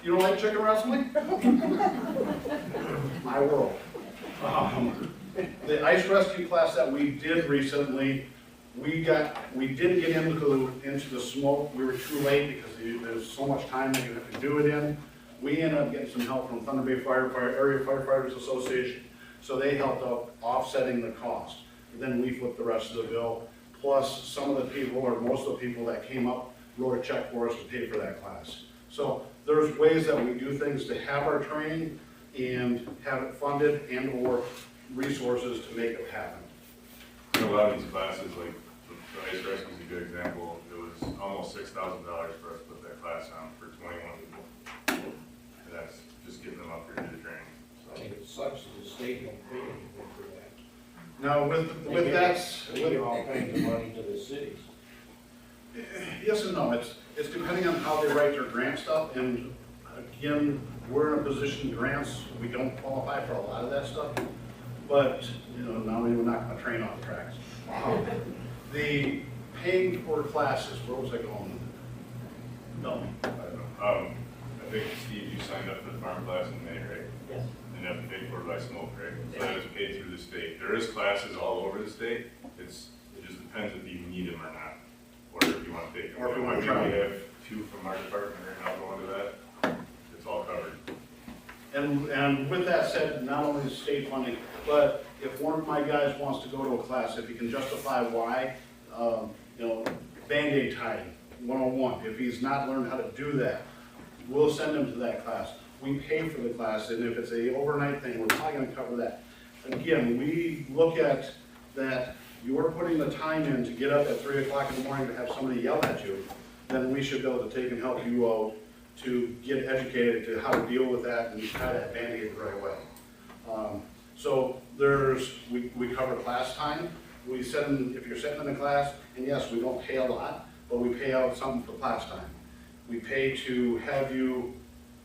[SPEAKER 1] you don't like chicken wrestling? My world. The ice rescue class that we did recently, we didn't get into the smoke. We were too late because there's so much time that you have to do it in. We ended up getting some help from Thunder Bay Area Firefighters Association, so they helped out offsetting the cost. And then we flipped the rest of the bill, plus some of the people, or most of the people that came up, wrote a check for us to pay for that class. So there's ways that we do things to have our training and have it funded and or resources to make it happen.
[SPEAKER 4] In a lot of these classes, like the ice rescue is a good example. It was almost $6,000 for us to put that class on for 21 people. And that's just getting them up here to do the training.
[SPEAKER 2] I think it sucks that the state don't pay anything for that.
[SPEAKER 1] Now with that,
[SPEAKER 2] They give all kinds of money to the cities.
[SPEAKER 1] yes and no. It's depending on how they write their grant stuff. And again, we're in a position, grants, we don't qualify for a lot of that stuff. But now we're not going to train off the tracks. The paying for classes, where was I going? No.
[SPEAKER 4] I don't know. I think, Steve, you signed up for the farm class in May, right?
[SPEAKER 7] Yes.
[SPEAKER 4] And you have to pay for it by smoke, right? So that is paid through the state. There is classes all over the state. It just depends if you need them or not, or if you want to take them.
[SPEAKER 1] Or if you want to
[SPEAKER 4] We
[SPEAKER 1] try.
[SPEAKER 4] have 2 from our department right now going to that. It's all covered.
[SPEAKER 1] And with that said, not only is state funding, but if one of my guys wants to go to a class, if he can justify why, Band-Aid tying, 101, if he's not learned how to do that, we'll send him to that class. We pay for the class, and if it's a overnight thing, we're probably gonna cover that. Again, we look at that, you're putting the time in to get up at 3 o'clock in the morning to have somebody yell at you, then we should be able to take and help you out to get educated to how to deal with that and try that Band-Aid the right way. So we cover class time. We send, if you're sitting in a class, and yes, we don't pay a lot, but we pay out something for class time. We pay to have you,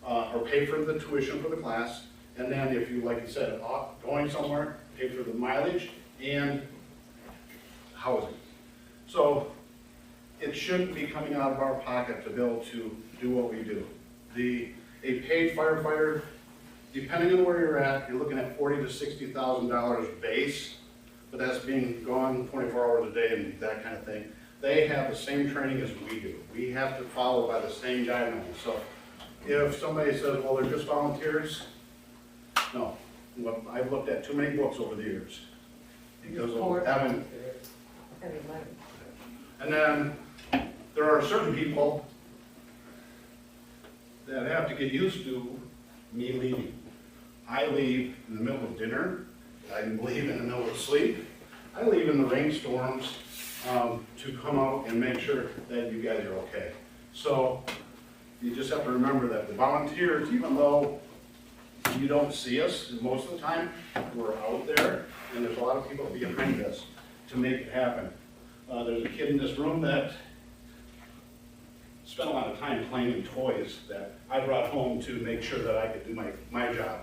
[SPEAKER 1] or pay for the tuition for the class, and then if you, like you said, going somewhere, pay for the mileage and housing. So it shouldn't be coming out of our pocket to be able to do what we do. A paid firefighter, depending on where you're at, you're looking at $40,000 to $60,000 base, but that's being gone 24 hours a day and that kind of thing. They have the same training as we do. We have to follow by the same guidelines. So if somebody says, well, they're just volunteers, no. Well, I've looked at too many books over the years because of having. And then there are certain people that have to get used to me leaving. I leave in the middle of dinner. I leave in the middle of sleep. I leave in the rainstorms to come out and make sure that you guys are okay. So you just have to remember that the volunteers, even though you don't see us most of the time, we're out there, and there's a lot of people behind us to make it happen. There's a kid in this room that spent a lot of time playing in toys that I brought home to make sure that I could do my job.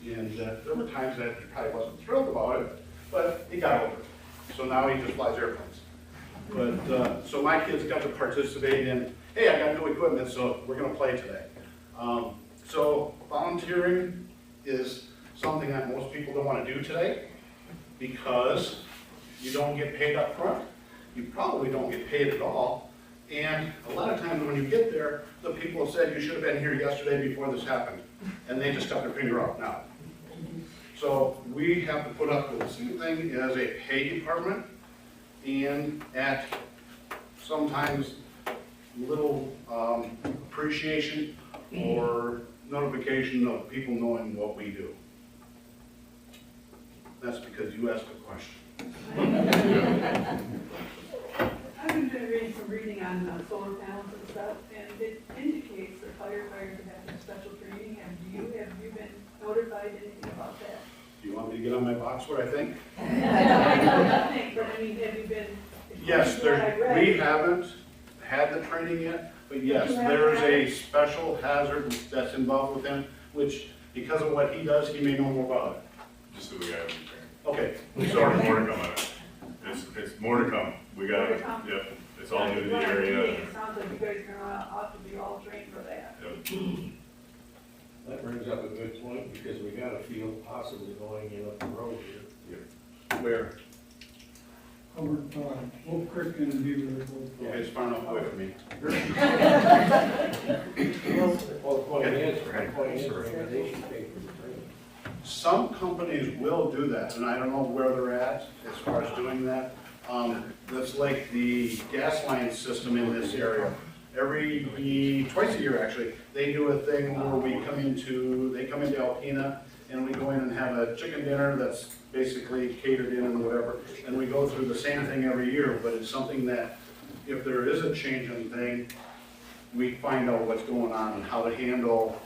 [SPEAKER 1] And there were times that he probably wasn't thrilled about it, but he got over it. So now he just flies airplanes. But so my kids got to participate in, hey, I got new equipment, so we're gonna play today. So volunteering is something that most people don't want to do today because you don't get paid up front. You probably don't get paid at all. And a lot of times when you get there, the people have said you should have been here yesterday before this happened. And they just stuck their finger out now. So we have to put up with the same thing as a pay department and at sometimes little appreciation or notification of people knowing what we do. That's because you asked a question.
[SPEAKER 5] I've been doing some reading on solar panels and stuff, and it indicates that firefighters have some special training. Have you been notified anything about that?
[SPEAKER 1] Do you want me to get on my box what I think?
[SPEAKER 5] I know nothing, but I mean, have you been?
[SPEAKER 1] Yes, we haven't had the training yet, but yes, there is a special hazard that's involved with him, which because of what he does, he may know more about it.
[SPEAKER 4] Just so we got it.
[SPEAKER 1] Okay.
[SPEAKER 4] Sorry, more to come on it. It's more to come. We got
[SPEAKER 5] More
[SPEAKER 4] it.
[SPEAKER 5] to come?
[SPEAKER 4] Yep. It's all new to the
[SPEAKER 5] Well,
[SPEAKER 4] area.
[SPEAKER 5] it sounds like you guys are gonna have to be all trained for that.
[SPEAKER 4] Yep.
[SPEAKER 2] That brings up a good point, because we got a field possibly going in up the road here.
[SPEAKER 1] Where?
[SPEAKER 10] Hubbard, Wolf Creek and Beaver both.
[SPEAKER 1] Yeah, it's far enough away from me.
[SPEAKER 2] Well, the point is, they should pay for the training.
[SPEAKER 1] Some companies will do that, and I don't know where they're at as far as doing that. That's like the gas line system in this area. Twice a year actually, they do a thing where they come into Alpena, and we go in and have a chicken dinner that's basically catered in and whatever, and we go through the same thing every year, but it's something that if there is a change in thing, we find out what's going on and how to handle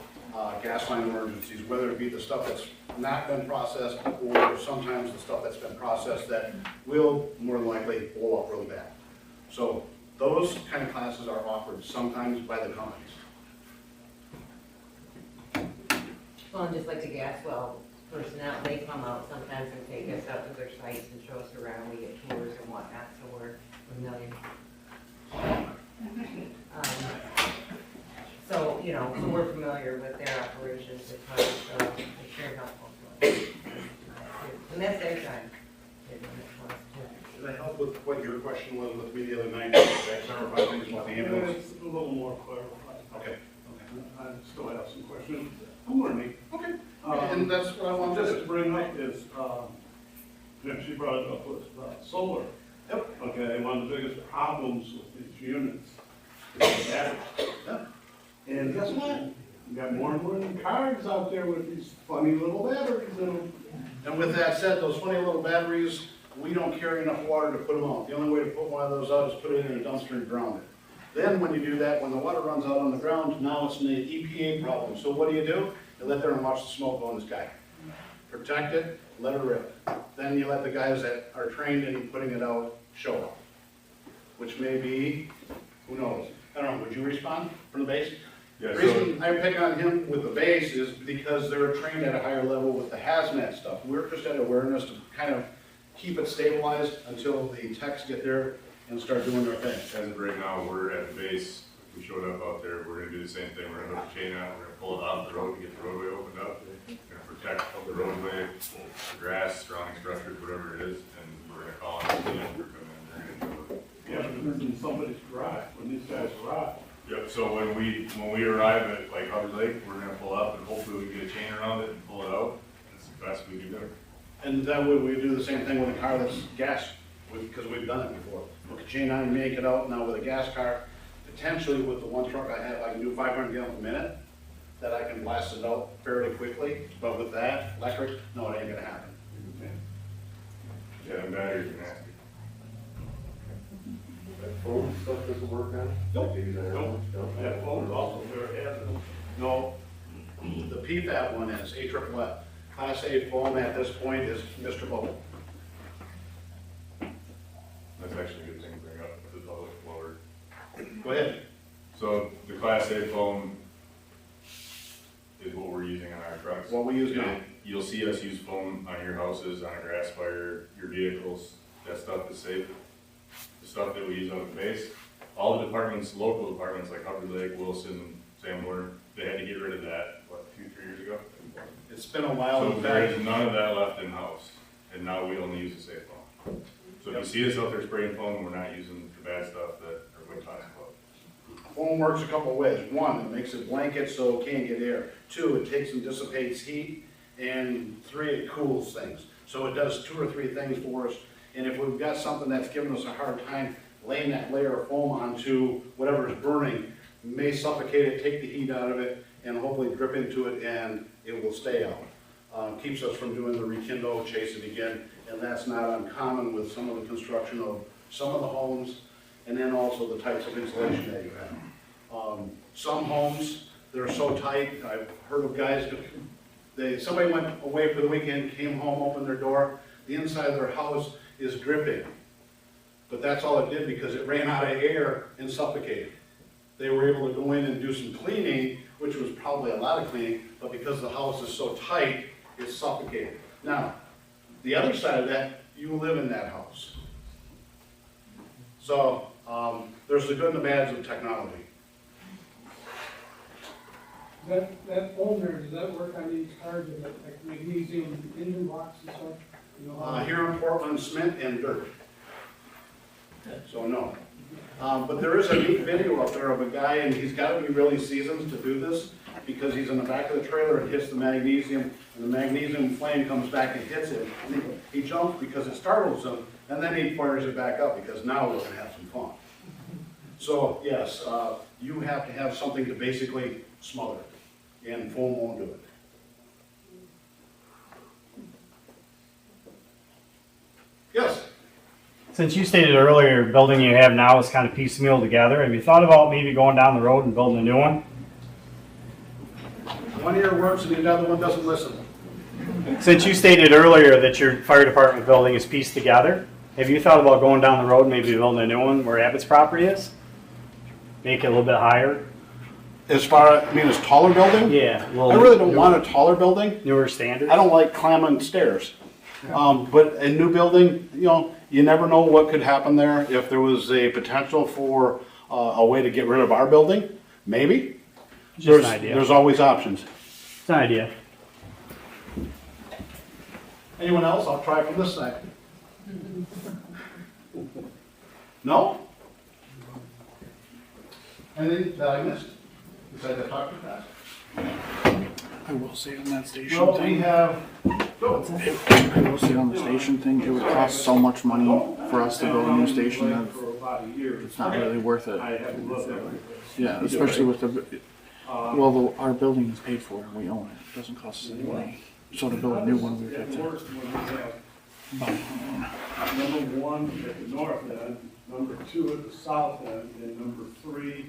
[SPEAKER 1] gas line emergencies, whether it be the stuff that's not been processed or sometimes the stuff that's been processed that will more than likely blow up really bad. So those kind of classes are offered sometimes by the companies.
[SPEAKER 3] Well, and just like the gas well personnel, they come out sometimes and take us out to their sites and show us around, we get tours and whatnot, so we're familiar. So, you know, so we're familiar with their operations because it's very helpful to us. And that's their time.
[SPEAKER 1] Did I help with what your question was with me the other night? Did I clarify things about the ambulance?
[SPEAKER 10] It's a little more clarified.
[SPEAKER 1] Okay.
[SPEAKER 10] I still have some questions. I'm learning.
[SPEAKER 1] Okay. And that's what I wanted
[SPEAKER 10] Just
[SPEAKER 1] to
[SPEAKER 10] to
[SPEAKER 1] do.
[SPEAKER 10] bring up is, she brought it up with solar.
[SPEAKER 1] Yep.
[SPEAKER 10] Okay, one of the biggest problems with these units is the batteries.
[SPEAKER 1] Yep.
[SPEAKER 10] And guess what? You got more and more cars out there with these funny little batteries in them.
[SPEAKER 1] And with that said, those funny little batteries, we don't carry enough water to put them out. The only way to put one of those out is put it in a dumpster and drown it. Then when you do that, when the water runs out on the ground, now it's an EPA problem. So what do? You let there and watch the smoke go in the sky. Protect it, let it rip. Then you let the guys that are trained in putting it out show up. Which may be, who knows? I don't know, would you respond from the base?
[SPEAKER 4] Yeah,
[SPEAKER 1] The
[SPEAKER 4] so,
[SPEAKER 1] reason I pick on him with the base is because they're trained at a higher level with the hazmat stuff. We're just at awareness to kind of keep it stabilized until the techs get there and start doing their thing.
[SPEAKER 4] as of right now, we're at the base, if we showed up out there, we're gonna do the same thing, we're gonna hook the chain out, we're gonna pull it off the road to get the roadway opened up. We're gonna protect the roadway, the grass, surrounding structures, whatever it is, and we're gonna call on the team, we're coming in, they're gonna do it.
[SPEAKER 10] Yeah, but in somebody's garage, when these guys arrive.
[SPEAKER 4] Yep, so when we arrive at like Hubbard Lake, we're gonna pull up and hopefully we get a chain around it and pull it out. That's the best we can do.
[SPEAKER 1] And that way we do the same thing with a car that's gas, because we've done it before. Hook a chain on and make it out. Now with a gas car, potentially with the one truck I have, I can do 500 gallons a minute, that I can blast it out fairly quickly. But with that, electric, no, it ain't gonna happen.
[SPEAKER 4] Yeah, and batteries are nasty.
[SPEAKER 2] That phone stuff doesn't work on?
[SPEAKER 1] Nope.
[SPEAKER 10] That phone's also very hazardous.
[SPEAKER 1] No, the PFAT one is AFFF. Class A foam at this point is Mr. Bubble.
[SPEAKER 4] That's actually a good thing to bring up with the public lower.
[SPEAKER 1] Go ahead.
[SPEAKER 4] So the Class A foam is what we're using on our trucks.
[SPEAKER 1] What we use now.
[SPEAKER 4] You'll see us use foam on your houses, on a grass fire, your vehicles, that stuff is safe. The stuff that we use on the base, all the departments, local departments like Hubbard Lake, Wilson, Sanborn, they had to get rid of that, what, 2-3 years ago?
[SPEAKER 1] It's been a while.
[SPEAKER 4] So
[SPEAKER 1] In
[SPEAKER 4] there
[SPEAKER 1] fact,
[SPEAKER 4] is none of that left in-house, and now we only use the safe foam. So if you see us out there spraying foam, we're not using the bad stuff that everybody talks about.
[SPEAKER 1] foam works a couple of ways. One, it makes it blanket so it can't get air. Two, it takes and dissipates heat. And three, it cools things. So it does 2 or 3 things for us. And if we've got something that's giving us a hard time, laying that layer of foam onto whatever is burning may suffocate it, take the heat out of it, and hopefully drip into it, and it will stay out. Keeps us from doing the rekindle, chase it again, and that's not uncommon with some of the construction of some of the homes, and then also the types of insulation that you have. Some homes, they're so tight, I've heard of guys, somebody went away for the weekend, came home, opened their door, the inside of their house is dripping. But that's all it did because it ran out of air and suffocated. They were able to go in and do some cleaning, which was probably a lot of cleaning, but because the house is so tight, it's suffocated. Now, the other side of that, you live in that house. So, there's the good and the bads of technology.
[SPEAKER 11] That foam there, does that work on these cars with like magnesium engine blocks and stuff? You know how-
[SPEAKER 1] Here in Portland, cement and dirt. So no. But there is a neat video up there of a guy, and he's got to be really seasoned to do this, because he's in the back of the trailer and hits the magnesium, and the magnesium flame comes back and hits him. And he jumps because it startles him, and then he fires it back up, because now we're gonna have some fun. So yes, you have to have something to basically smother it, and foam won't do it. Yes?
[SPEAKER 12] Since you stated earlier, building you have now is kind of piecemeal together, have you thought about maybe going down the road and building a new one?
[SPEAKER 1] One ear works and the other one doesn't listen.
[SPEAKER 12] Since you stated earlier that your fire department building is pieced together, have you thought about going down the road and maybe building a new one where Abbott's property is? Make it a little bit higher?
[SPEAKER 1] As far, I mean, as taller building?
[SPEAKER 12] Yeah.
[SPEAKER 1] I really don't want a taller building.
[SPEAKER 12] Newer standards?
[SPEAKER 1] I don't like climbing stairs. But a new building, you know, you never know what could happen there. If there was a potential for a way to get rid of our building, maybe.
[SPEAKER 12] Just an idea.
[SPEAKER 1] There's always options.
[SPEAKER 12] It's an idea.
[SPEAKER 1] Anyone else? I'll try from this side. No? Anything that I missed? Besides I talked too fast?
[SPEAKER 13] I will say on that station
[SPEAKER 1] Well, we
[SPEAKER 13] thing,
[SPEAKER 1] have, go.
[SPEAKER 13] I will say on the station thing, it would cost so much money for us to build a new station that it's not really worth it. Yeah, especially with the, well, our building is paid for and we own it. It doesn't cost us any money. So to build a new one, we would have to buy our own.
[SPEAKER 10] Number one at the north end, number 2 at the south end, and number 3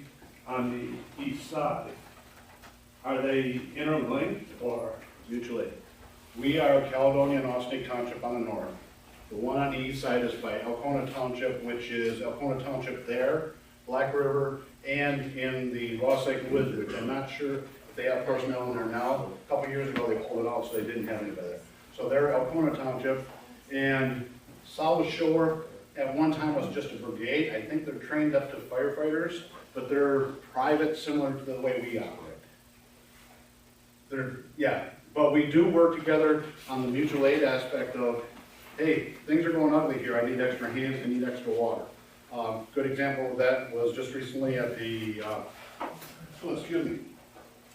[SPEAKER 10] on the east side. Are they interlinked or?
[SPEAKER 1] Mutual aid. We are Caledonia and Ossineke Township on the north. The one on the east side is by Elkona Township, which is Elkona Township there, Black River, and in the Ross Lake Woods, which I'm not sure if they have personnel in there now. A couple years ago, they pulled it out, so they didn't have anybody there. So they're Elkona Township, and South Shore at one time was just a brigade. I think they're trained up to firefighters, but they're private, similar to the way we operate. Yeah, but we do work together on the mutual aid aspect of, hey, things are going ugly here, I need extra hands, I need extra water. Good example of that was just recently at the,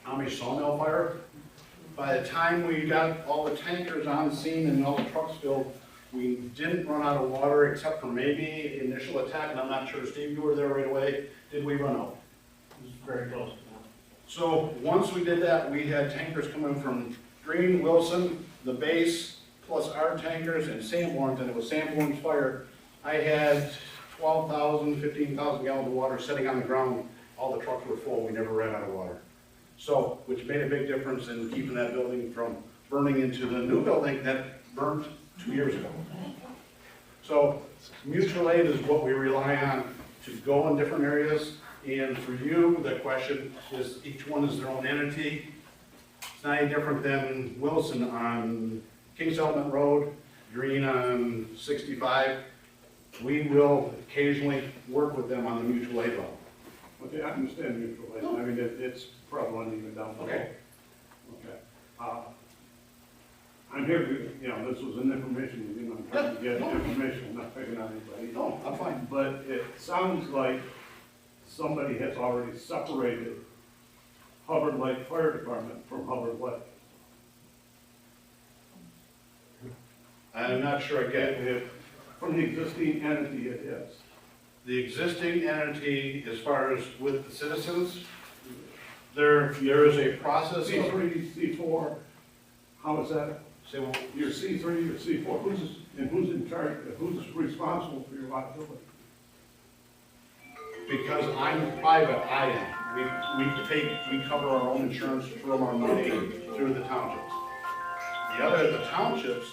[SPEAKER 1] Amish sawmill fire. By the time we got all the tankers on scene and all the trucks filled, we didn't run out of water except for maybe the initial attack, and I'm not sure, Steve, you were there right away. Did we run out?
[SPEAKER 7] It was very close.
[SPEAKER 1] So once we did that, we had tankers coming from Green, Wilson, the base, plus our tankers and Sanborn's, and it was Sanborn's fire. I had 12,000, 15,000 gallons of water sitting on the ground. All the trucks were full, we never ran out of water. So, which made a big difference in keeping that building from burning into the new building that burned 2 years ago. So, mutual aid is what we rely on to go in different areas. And for you, the question is, each one is their own entity. It's not any different than Wilson on King Settlement Road, Green on 65. We will occasionally work with them on the mutual aid level.
[SPEAKER 10] Okay, I understand mutual aid. I mean, it's prevalent even down below.
[SPEAKER 1] Okay.
[SPEAKER 10] Okay. I'm here, this was an information, I'm trying to get information, I'm not picking on anybody.
[SPEAKER 1] No, I'm fine.
[SPEAKER 10] But it sounds like somebody has already separated Hubbard Lake Fire Department from Hubbard Lake.
[SPEAKER 1] I'm not sure I get it.
[SPEAKER 10] From the existing entity it is.
[SPEAKER 1] The existing entity, as far as with the citizens, there is a process of,
[SPEAKER 10] C3, C4, how is that?
[SPEAKER 1] say, well,
[SPEAKER 10] Your C3, your C4, who's in charge, who's responsible for your liability?
[SPEAKER 1] because I'm private, I am. We cover our own insurance from our money through the townships. The townships,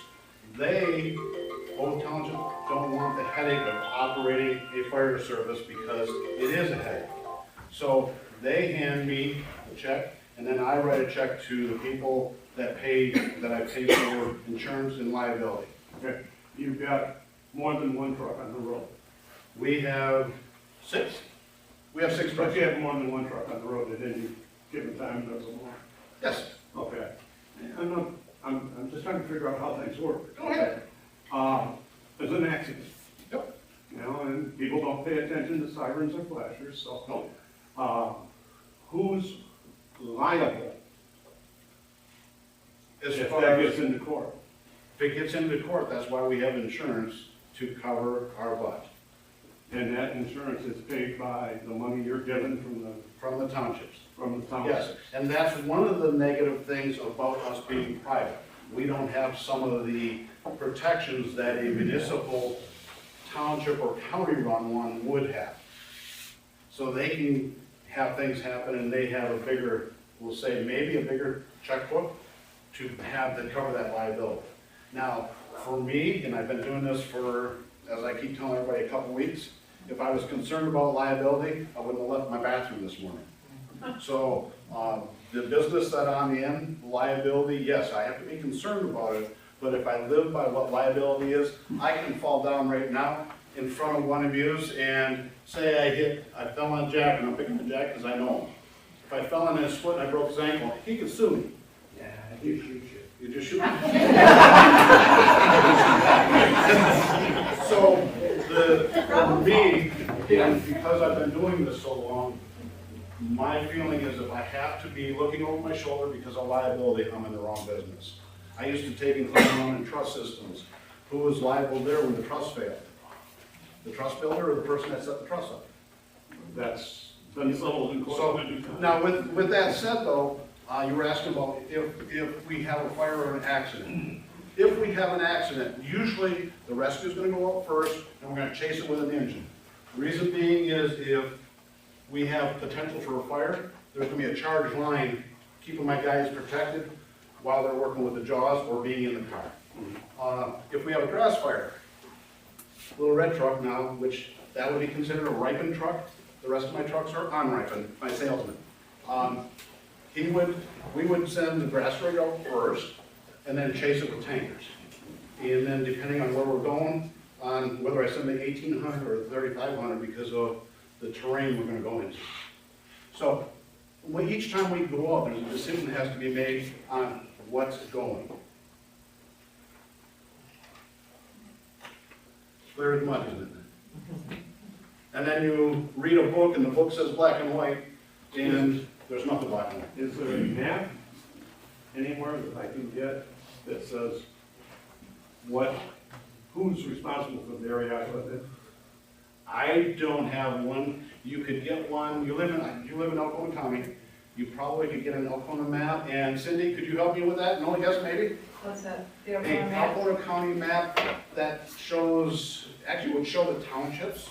[SPEAKER 1] both townships don't want the headache of operating a fire service because it is a headache. So they hand me a check, and then I write a check to the people that I pay for insurance and liability.
[SPEAKER 10] Okay, you've got more than one truck on the road.
[SPEAKER 1] We have 6. We have 6
[SPEAKER 10] But
[SPEAKER 1] trucks.
[SPEAKER 10] you have more than one truck on the road at any given time, does it more?
[SPEAKER 1] Yes.
[SPEAKER 10] Okay. I'm just trying to figure out how things work.
[SPEAKER 1] Go ahead.
[SPEAKER 10] There's an accident.
[SPEAKER 1] Yep.
[SPEAKER 10] And people don't pay attention to sirens or flashers, so.
[SPEAKER 1] Nope.
[SPEAKER 10] Who's liable
[SPEAKER 1] As
[SPEAKER 10] if
[SPEAKER 1] far
[SPEAKER 10] that
[SPEAKER 1] as,
[SPEAKER 10] gets into court?
[SPEAKER 1] if it gets into court, that's why we have insurance to cover our butt
[SPEAKER 10] And that insurance is paid by the money you're given
[SPEAKER 1] from the townships.
[SPEAKER 10] from the town?
[SPEAKER 1] Yes, and that's one of the negative things about us being private. We don't have some of the protections that a municipal township or county-run one would have. So they can have things happen and they have a bigger, we'll say maybe a bigger checkbook to have to cover that liability. Now, for me, and I've been doing this for, as I keep telling everybody, a couple weeks, if I was concerned about liability, I wouldn't have left my bathroom this morning. So, the business that I'm in, liability, yes, I have to be concerned about it, but if I live by what liability is, I can fall down right now in front of one of yous and say I fell on Jack, and I'm picking the Jack because I know him. If I fell on his foot and I broke his ankle, he could sue me.
[SPEAKER 2] Yeah, he shoot you.
[SPEAKER 1] You just shoot me. So, for me, and because I've been doing this so long, my feeling is if I have to be looking over my shoulder because of liability, I'm in the wrong business. I used to take and clean around in truss systems. Who was liable there when the truss failed? The truss builder or the person that set the truss up?
[SPEAKER 10] That's been settled in court many times.
[SPEAKER 1] Now, with that said though, you were asking about if we have a fire or an accident. If we have an accident, usually the rescue's gonna go out first and we're gonna chase it with an engine. Reason being is if we have potential for a fire, there's gonna be a charged line keeping my guys protected while they're working with the jaws or being in the car. If we have a grass fire, little red truck now, which that would be considered a ripened truck, the rest of my trucks are unripened, my salesman. We would send the grass rig out first and then chase it with tankers. And then depending on where we're going, on whether I send the 1800 or 3500 because of the terrain we're gonna go into. So, each time we go up, there's a decision that has to be made on what's going. Clear as mud, isn't it? And then you read a book and the book says black and white, and there's nothing black and white.
[SPEAKER 10] Is there a map anywhere that I can get that says who's responsible for the area I live in?
[SPEAKER 1] I don't have one. You could get one. You live in Alcona County. You probably could get an Alcona map. And Cindy, could you help me with that? No, yes, maybe?
[SPEAKER 5] What's that? The
[SPEAKER 1] A
[SPEAKER 5] Alcona map?
[SPEAKER 1] Alcona County map that shows, actually would show the townships.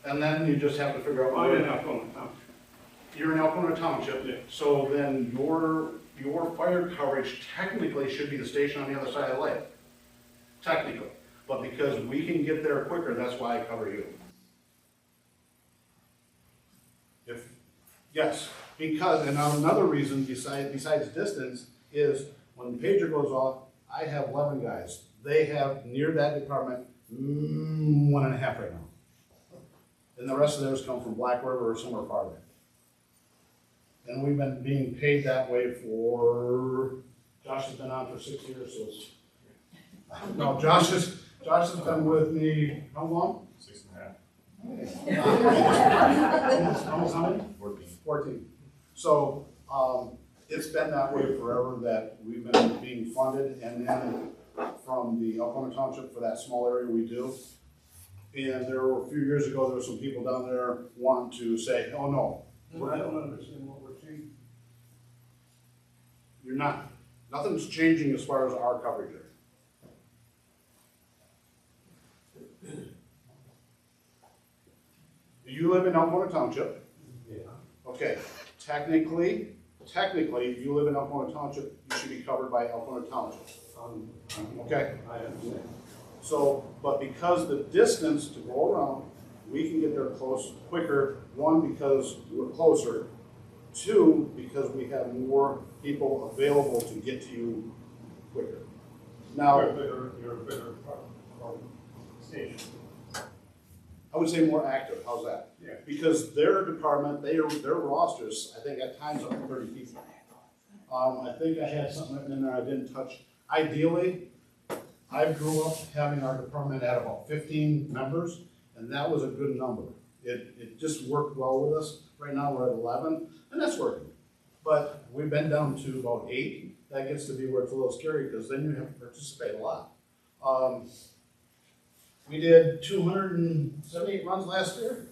[SPEAKER 1] And then you just have to figure out.
[SPEAKER 10] I'm in Alcona Township.
[SPEAKER 1] You're in Alcona Township.
[SPEAKER 10] Yeah.
[SPEAKER 1] So then your fire coverage technically should be the station on the other side of the lake. Technically. But because we can get there quicker, that's why I cover you. Yes, because, and another reason besides distance is when the pager goes off, I have 11 guys. They have near that department, 1.5 right now. And the rest of theirs come from Black River or somewhere farther. And we've been being paid that way for, Josh has been on for 6 years, so it's, no, Josh has been with me, how long?
[SPEAKER 4] 6.5.
[SPEAKER 1] Almost how many? 14. So, it's been that way forever that we've been being funded, and then from the Alcona Township for that small area we do. And there were a few years ago, there were some people down there wanting to say, oh no.
[SPEAKER 10] I don't understand what we're changing.
[SPEAKER 1] You're not. Nothing's changing as far as our coverage area. You live in Alcona Township.
[SPEAKER 10] Yeah.
[SPEAKER 1] Okay, technically, if you live in Alcona Township, you should be covered by Alcona Township. Okay?
[SPEAKER 10] I understand.
[SPEAKER 1] So, but because the distance to go around, we can get there quicker. One, because we're closer. Two, because we have more people available to get to you quicker. Now,
[SPEAKER 10] You're a bigger station.
[SPEAKER 1] I would say more active. How's that?
[SPEAKER 10] Yeah.
[SPEAKER 1] Because their department, their rosters, I think at times up to 30 people. I think I had something written in there I didn't touch. Ideally, I grew up having our department at about 15 members, and that was a good number. It just worked well with us. Right now we're at 11, and that's working. But we've been down to about 8. That gets to be where it's a little scary because then you have to participate a lot. We did 278 runs last year.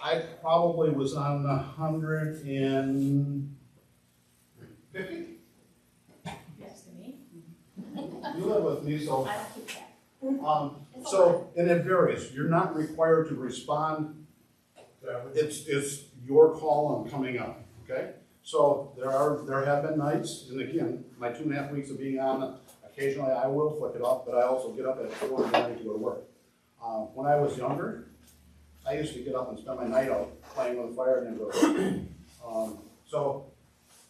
[SPEAKER 1] I probably was on 150.
[SPEAKER 6] Yes, to me.
[SPEAKER 1] You live with me, so.
[SPEAKER 6] I don't keep track.
[SPEAKER 1] And it varies. You're not required to respond. It's your call on coming up, okay? So there have been nights, and again, my 2.5 weeks of being on, occasionally I will flick it off, but I also get up at 4 in the morning to go to work. When I was younger, I used to get up and spend my night out playing with the fire and then go to work. So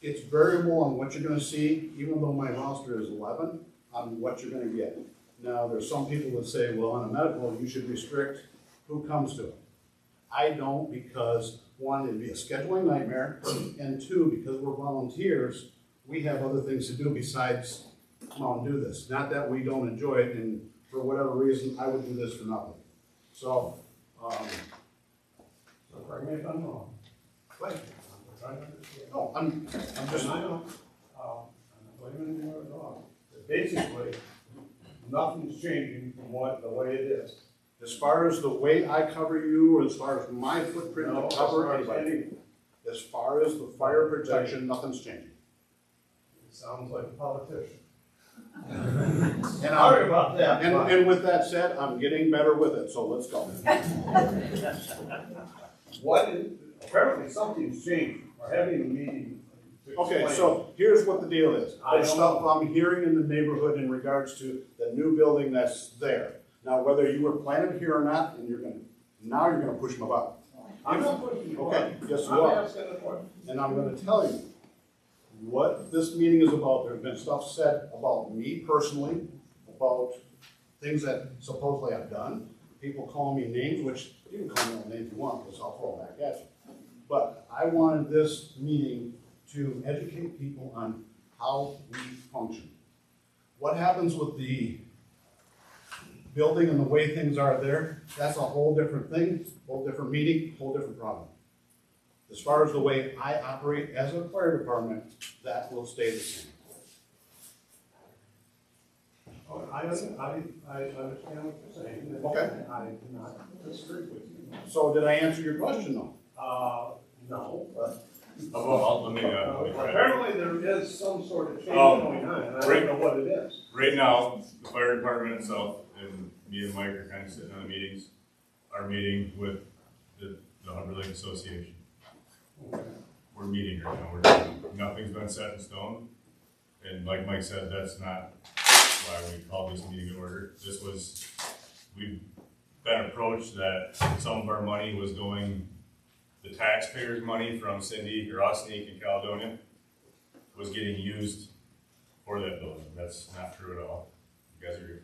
[SPEAKER 1] it's variable on what you're gonna see, even though my roster is 11, on what you're gonna get. Now, there's some people that say, well, on a medical, you should restrict who comes to it. I don't, because one, it'd be a scheduling nightmare, and two, because we're volunteers, we have other things to do besides come out and do this. Not that we don't enjoy it, and for whatever reason, I would do this for nothing. So,
[SPEAKER 10] So correct me if I'm wrong.
[SPEAKER 1] but,
[SPEAKER 10] I'm trying to understand.
[SPEAKER 1] no, I'm just,
[SPEAKER 10] I know, I'm not blaming anyone at all. But basically, nothing's changing from the way it is.
[SPEAKER 1] as far as the way I cover you, or as far as my footprint
[SPEAKER 10] No,
[SPEAKER 1] to
[SPEAKER 10] as
[SPEAKER 1] cover
[SPEAKER 10] far as
[SPEAKER 1] anybody,
[SPEAKER 10] anything.
[SPEAKER 1] as far as the fire protection, nothing's changing.
[SPEAKER 10] It sounds like a politician.
[SPEAKER 1] And
[SPEAKER 10] Sorry about that.
[SPEAKER 1] and with that said, I'm getting better with it, so let's go.
[SPEAKER 10] Apparently something's changed. We're having a meeting. to
[SPEAKER 1] Okay,
[SPEAKER 10] explain.
[SPEAKER 1] so here's what the deal is.
[SPEAKER 10] I
[SPEAKER 1] There's
[SPEAKER 10] don't
[SPEAKER 1] stuff I'm hearing in the neighborhood in regards to the new building that's there. Now, whether you were planted here or not, and now you're gonna push my button.
[SPEAKER 10] I'm not pushing you.
[SPEAKER 1] Okay, yes, you
[SPEAKER 10] I'm
[SPEAKER 1] are.
[SPEAKER 10] asking a question.
[SPEAKER 1] And I'm gonna tell you what this meeting is about. There's been stuff said about me personally, about things that supposedly I've done. People call me names, which you can call me all names you want, because I'll throw them back at you. But I wanted this meeting to educate people on how we function. What happens with the building and the way things are there, that's a whole different thing, whole different meeting, whole different problem. As far as the way I operate as a fire department, that will stay the same.
[SPEAKER 10] I understand what you're saying. and
[SPEAKER 1] Okay.
[SPEAKER 10] I do not disagree with you.
[SPEAKER 1] So did I answer your question though?
[SPEAKER 10] No, but
[SPEAKER 4] Let me try to-
[SPEAKER 10] apparently there is some sort of change
[SPEAKER 4] Um,
[SPEAKER 10] going on, and I
[SPEAKER 4] right-
[SPEAKER 10] don't know what it is.
[SPEAKER 4] Right now, the fire department itself, and me and Mike are kind of sitting on the meetings, are meeting with the Hubbard Lake Association. We're meeting right now, nothing's been set in stone, and like Mike said, that's not why we called this meeting to order. We've been approached that some of our money was going, the taxpayers' money from Cindy or Ossineke and Caledonia was getting used for that building. That's not true at all. You guys are,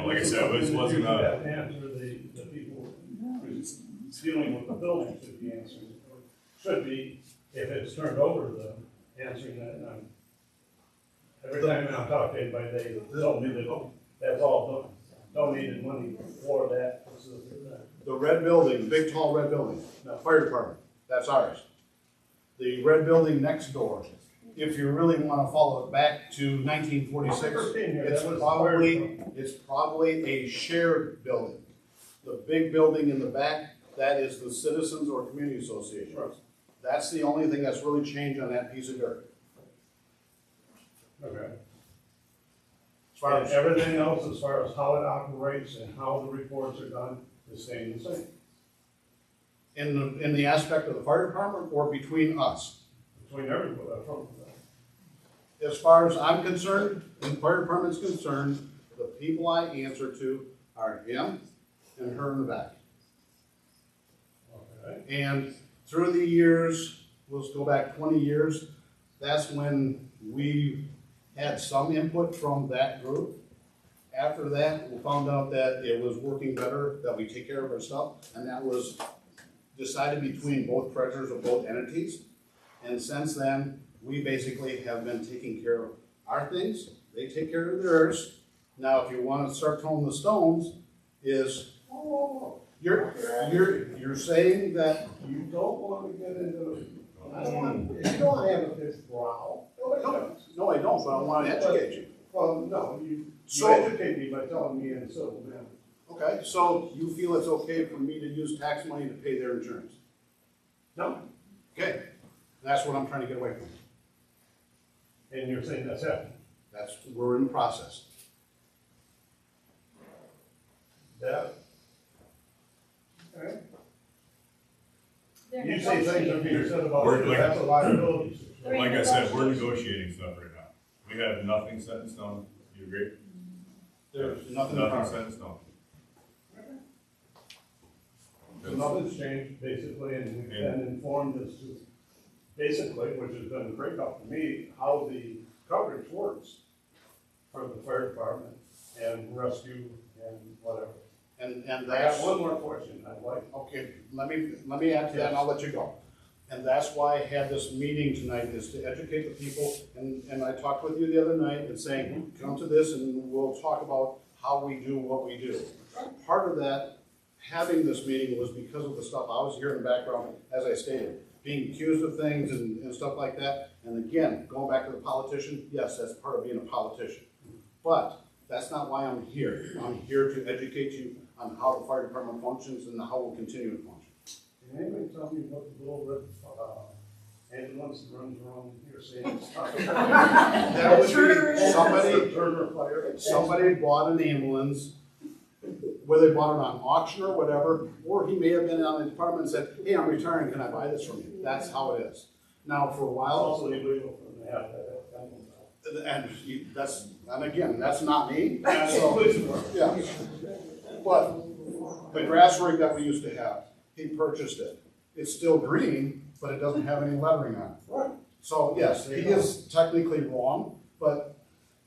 [SPEAKER 4] like I said, it wasn't
[SPEAKER 10] You have to answer the people who's dealing with the building should be answering, or should be, if it's turned over to them, answering that. And every time I talk to anybody, they tell me that that's all donated money for that facility.
[SPEAKER 1] The red building, the big tall red building, the fire department, that's ours. The red building next door, if you really wanna follow it back to 1946, it's probably a shared building. The big building in the back, that is the Citizens or Community Association. That's the only thing that's really changed on that piece of dirt.
[SPEAKER 10] Okay.
[SPEAKER 1] As far
[SPEAKER 10] And
[SPEAKER 1] as,
[SPEAKER 10] everything else, as far as how it operates and how the reports are done, is staying the same.
[SPEAKER 1] in the aspect of the fire department or between us.
[SPEAKER 10] Between everybody,
[SPEAKER 1] As far as I'm concerned, and the fire department's concerned, the people I answer to are him and her in the back.
[SPEAKER 10] okay?
[SPEAKER 1] And through the years, let's go back 20 years, that's when we had some input from that group. After that, we found out that it was working better, that we take care of our stuff, and that was decided between both treasurers of both entities. And since then, we basically have been taking care of our things, they take care of theirs. Now, if you wanna start throwing the stones, you're saying that,
[SPEAKER 10] You don't want to get into, I don't want, you don't have a big growl.
[SPEAKER 1] no, I don't, but I wanna educate you.
[SPEAKER 10] Well, no, you
[SPEAKER 1] So-
[SPEAKER 10] educate me by telling me in a civil manner.
[SPEAKER 1] Okay, so you feel it's okay for me to use tax money to pay their insurance?
[SPEAKER 10] No,
[SPEAKER 1] Okay, that's what I'm trying to get away from.
[SPEAKER 10] and you're saying that's happening.
[SPEAKER 1] We're in the process.
[SPEAKER 10] That. Okay.
[SPEAKER 6] They're
[SPEAKER 10] You say things are being said about
[SPEAKER 4] We're
[SPEAKER 10] it,
[SPEAKER 4] like-
[SPEAKER 10] that's a liability.
[SPEAKER 4] Like I said, we're negotiating stuff right now. We have nothing set in stone. You agree?
[SPEAKER 1] There's nothing.
[SPEAKER 4] Nothing set in stone.
[SPEAKER 10] So nothing's changed, basically, and we've been informed as to, basically, which has been a great help to me, how the coverage works for the fire department and rescue and whatever.
[SPEAKER 1] And
[SPEAKER 10] I
[SPEAKER 1] that's,
[SPEAKER 10] got one more question I'd like.
[SPEAKER 1] okay, let me add to that and I'll let you go. And that's why I had this meeting tonight, is to educate the people, and I talked with you the other night and saying, come to this and we'll talk about how we do what we do. Part of that, having this meeting was because of the stuff I was hearing in the background, as I stated, being accused of things and stuff like that. And again, going back to the politician, yes, that's part of being a politician. But that's not why I'm here. I'm here to educate you on how the fire department functions and how we'll continue to function.
[SPEAKER 10] Can anybody tell me what the little red, And the ones that runs around here saying stuff.
[SPEAKER 1] That would be somebody,
[SPEAKER 10] Turner Fire.
[SPEAKER 1] somebody bought an ambulance, whether they bought it on auction or whatever, or he may have been on the department and said, hey, I'm retiring, can I buy this from you? That's how it is. Now, for a
[SPEAKER 10] It's
[SPEAKER 1] while,
[SPEAKER 10] also illegal for them to have that.
[SPEAKER 1] and again, that's not me,
[SPEAKER 10] That's the
[SPEAKER 1] so,
[SPEAKER 10] police department.
[SPEAKER 1] yeah. But the grass rig that we used to have, he purchased it. It's still green, but it doesn't have any lettering on it.
[SPEAKER 10] Right.
[SPEAKER 1] So, yes, he is technically wrong, but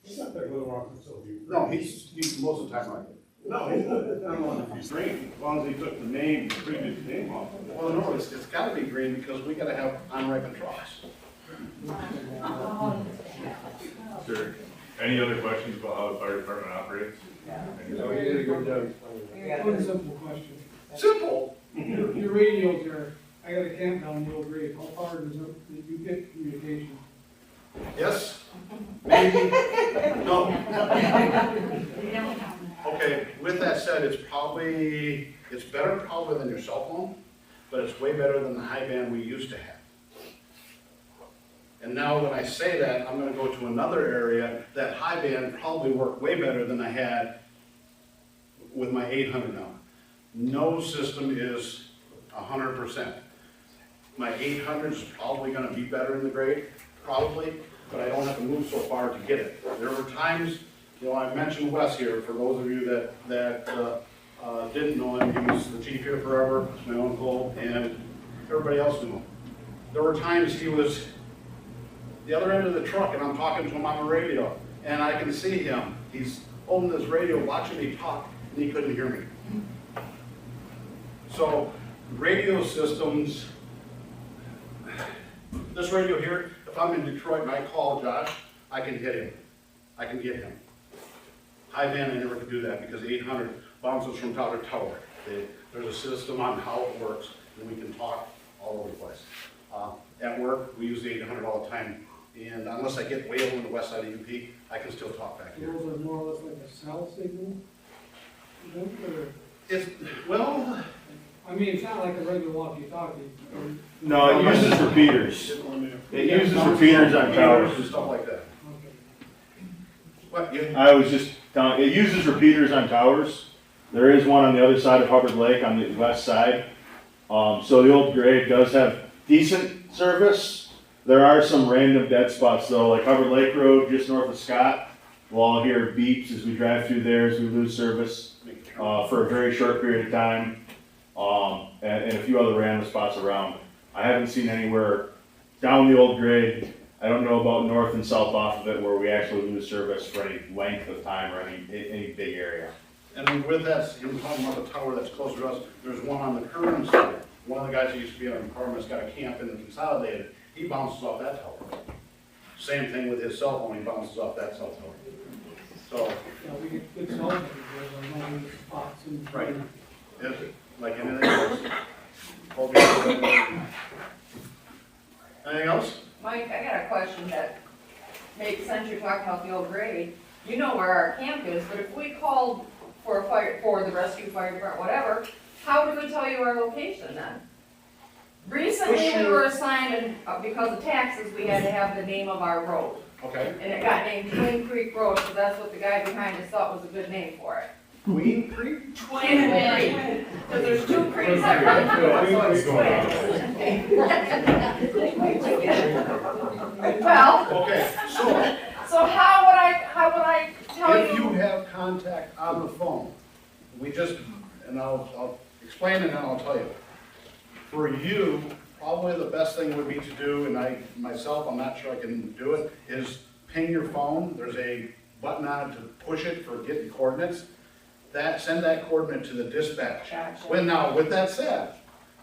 [SPEAKER 10] He's not that little wrong until you.
[SPEAKER 1] no, he's most of the time right.
[SPEAKER 10] No, he's not, I don't want to be green, as long as he took the name, the previous name off of it.
[SPEAKER 1] Well, no, it's gotta be green because we gotta have on-record trucks.
[SPEAKER 4] Sure. Any other questions about how the fire department operates?
[SPEAKER 2] So we did a good job explaining.
[SPEAKER 11] One simple question.
[SPEAKER 1] Simple.
[SPEAKER 11] Your radios are, I got a camp down in the old grade, how far does you get communication?
[SPEAKER 1] Yes? Maybe? No. Okay, with that said, it's better probably than your cell phone, but it's way better than the high band we used to have. And now when I say that, I'm gonna go to another area, that high band probably worked way better than I had with my 800 now. No system is 100%. My 800 is probably gonna be better in the grade, probably, but I don't have to move so far to get it. There were times, you know, I mentioned Wes here, for those of you that didn't know him, he was the chief here forever, my uncle, and everybody else knew him. There were times he was the other end of the truck and I'm talking to him on the radio, and I can see him. He's holding this radio, watching me talk, and he couldn't hear me. So, radio systems, this radio here, if I'm in Detroit and I call Josh, I can hit him. I can get him. High band, I never could do that because 800 bounces from tower to tower. There's a system on how it works, and we can talk all over the place. At work, we use the 800 all the time, and unless I get way over on the west side of UP, I can still talk back here.
[SPEAKER 11] Those are more or less like a cell signal? You know, or-
[SPEAKER 1] It's, well,
[SPEAKER 11] I mean, it's not like a regular walkie-talkie.
[SPEAKER 8] No, it uses repeaters. It uses repeaters on towers.
[SPEAKER 1] and stuff like that.
[SPEAKER 11] Okay.
[SPEAKER 1] What, you,
[SPEAKER 8] I was just telling, it uses repeaters on towers. There is one on the other side of Hubbard Lake on the west side. So the old grade does have decent service. There are some random dead spots though, like Hubbard Lake Road, just north of Scott. We'll all hear beeps as we drive through there as we lose service for a very short period of time. And a few other random spots around. I haven't seen anywhere down the old grade. I don't know about north and south off of it where we actually lose service for any length of time or any big area.
[SPEAKER 1] and with that, you were talking about the tower that's closer to us, there's one on the current side. One of the guys that used to be on the department's got a camp in the Consolidated, he bounces off that tower. Same thing with his cell phone, he bounces off that cell tower. So,
[SPEAKER 11] Yeah, we get good cell phones, there's no spots in.
[SPEAKER 1] right, it's like anything else. Hope you- Anything else?
[SPEAKER 6] Mike, I got a question that makes sense, you're talking about the old grade. You know where our camp is, but if we called for a fire, for the rescue fire department, whatever, how do we tell you our location then? Recently, we were assigned, and because of taxes, we had to have the name of our road.
[SPEAKER 1] Okay.
[SPEAKER 6] And it got named Twin Creek Road, so that's what the guy behind us thought was a good name for it.
[SPEAKER 1] Queen Creek?
[SPEAKER 6] Twin Creek, because there's two creeks that run through it, so it's twin. Well,
[SPEAKER 1] Okay,
[SPEAKER 6] so how would I tell
[SPEAKER 1] if you have contact on the phone, and I'll explain it and I'll tell you. For you, probably the best thing would be to do, and I'm not sure I can do it, is ping your phone. There's a button on it to push it for getting coordinates. Send that coordinate to the dispatch.
[SPEAKER 6] Gotcha.
[SPEAKER 1] With that said,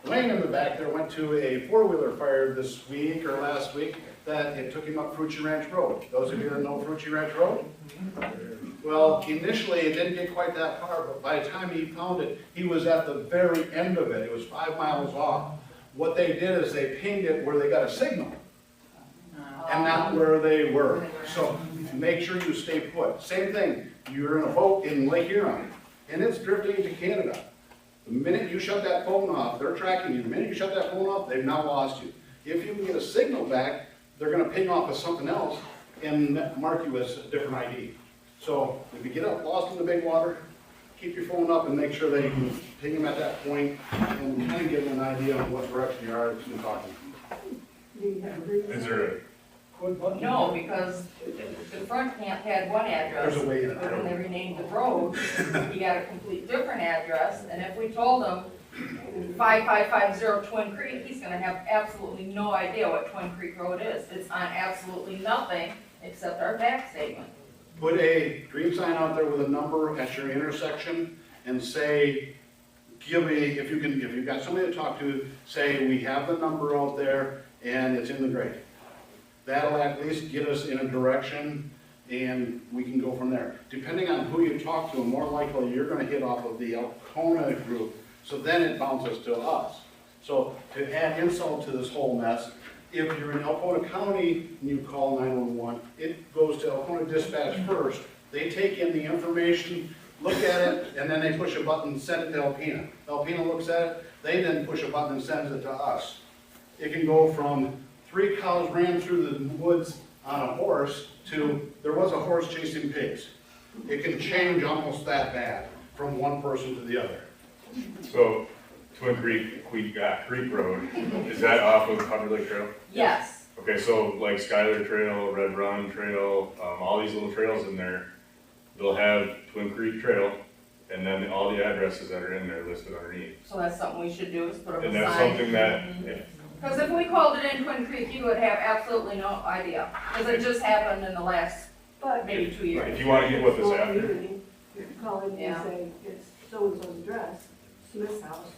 [SPEAKER 1] Wayne in the back there went to a four-wheeler fire this week or last week that it took him up Frucci Ranch Road. Those of you that know Frucci Ranch Road? Well, initially it didn't get quite that far, but by the time he found it, he was at the very end of it. It was 5 miles off. What they did is they pinged it where they got a signal and not where they were. So make sure you stay put. Same thing, you're in a boat in Lake Huron and it's drifting into Canada. The minute you shut that phone off, they're tracking you. The minute you shut that phone off, they've now lost you. If you can get a signal back, they're gonna ping off as something else and mark you as a different ID. So if you get up lost in the big water, keep your phone up and make sure that you can ping them at that point and kind of give them an idea on what direction you are in talking.
[SPEAKER 4] Is there a,
[SPEAKER 6] No, because the front camp had one address,
[SPEAKER 1] There's a way in
[SPEAKER 6] but when
[SPEAKER 1] it.
[SPEAKER 6] they renamed the road, he got a complete different address, and if we told him 5550 Twin Creek, he's gonna have absolutely no idea what Twin Creek Road is. It's on absolutely nothing except our tax statement.
[SPEAKER 1] Put a green sign out there with a number at your intersection and say, give me, if you've got somebody to talk to, say, we have the number out there and it's in the grade. That'll at least get us in a direction and we can go from there. Depending on who you talk to, more likely you're gonna hit off of the Alcona group, so then it bounces to us. So to add insult to this whole mess, if you're in Alcona County and you call 911, it goes to Alcona Dispatch first. They take in the information, look at it, and then they push a button and send it to Alpena. Alpena looks at it, they then push a button and sends it to us. It can go from 3 cows ran through the woods on a horse to there was a horse chasing pigs. It can change almost that bad from one person to the other.
[SPEAKER 4] so Twin Creek, Creek Road, is that off of Hubbard Lake Trail?
[SPEAKER 6] Yes,
[SPEAKER 4] Okay, so like Skylar Trail, Red Run Trail, all these little trails in there, they'll have Twin Creek Trail, and then all the addresses that are in there listed underneath.
[SPEAKER 6] so that's something we should do, is put up a sign.
[SPEAKER 4] And that's something that,
[SPEAKER 6] Because if we called it in Twin Creek, you would have absolutely no idea, because it just happened in the last
[SPEAKER 5] But
[SPEAKER 6] maybe 2 years.
[SPEAKER 4] if you wanna get with this after,
[SPEAKER 5] you call in
[SPEAKER 6] Yeah.
[SPEAKER 5] and say, it's so-and-so's address, Smith's house,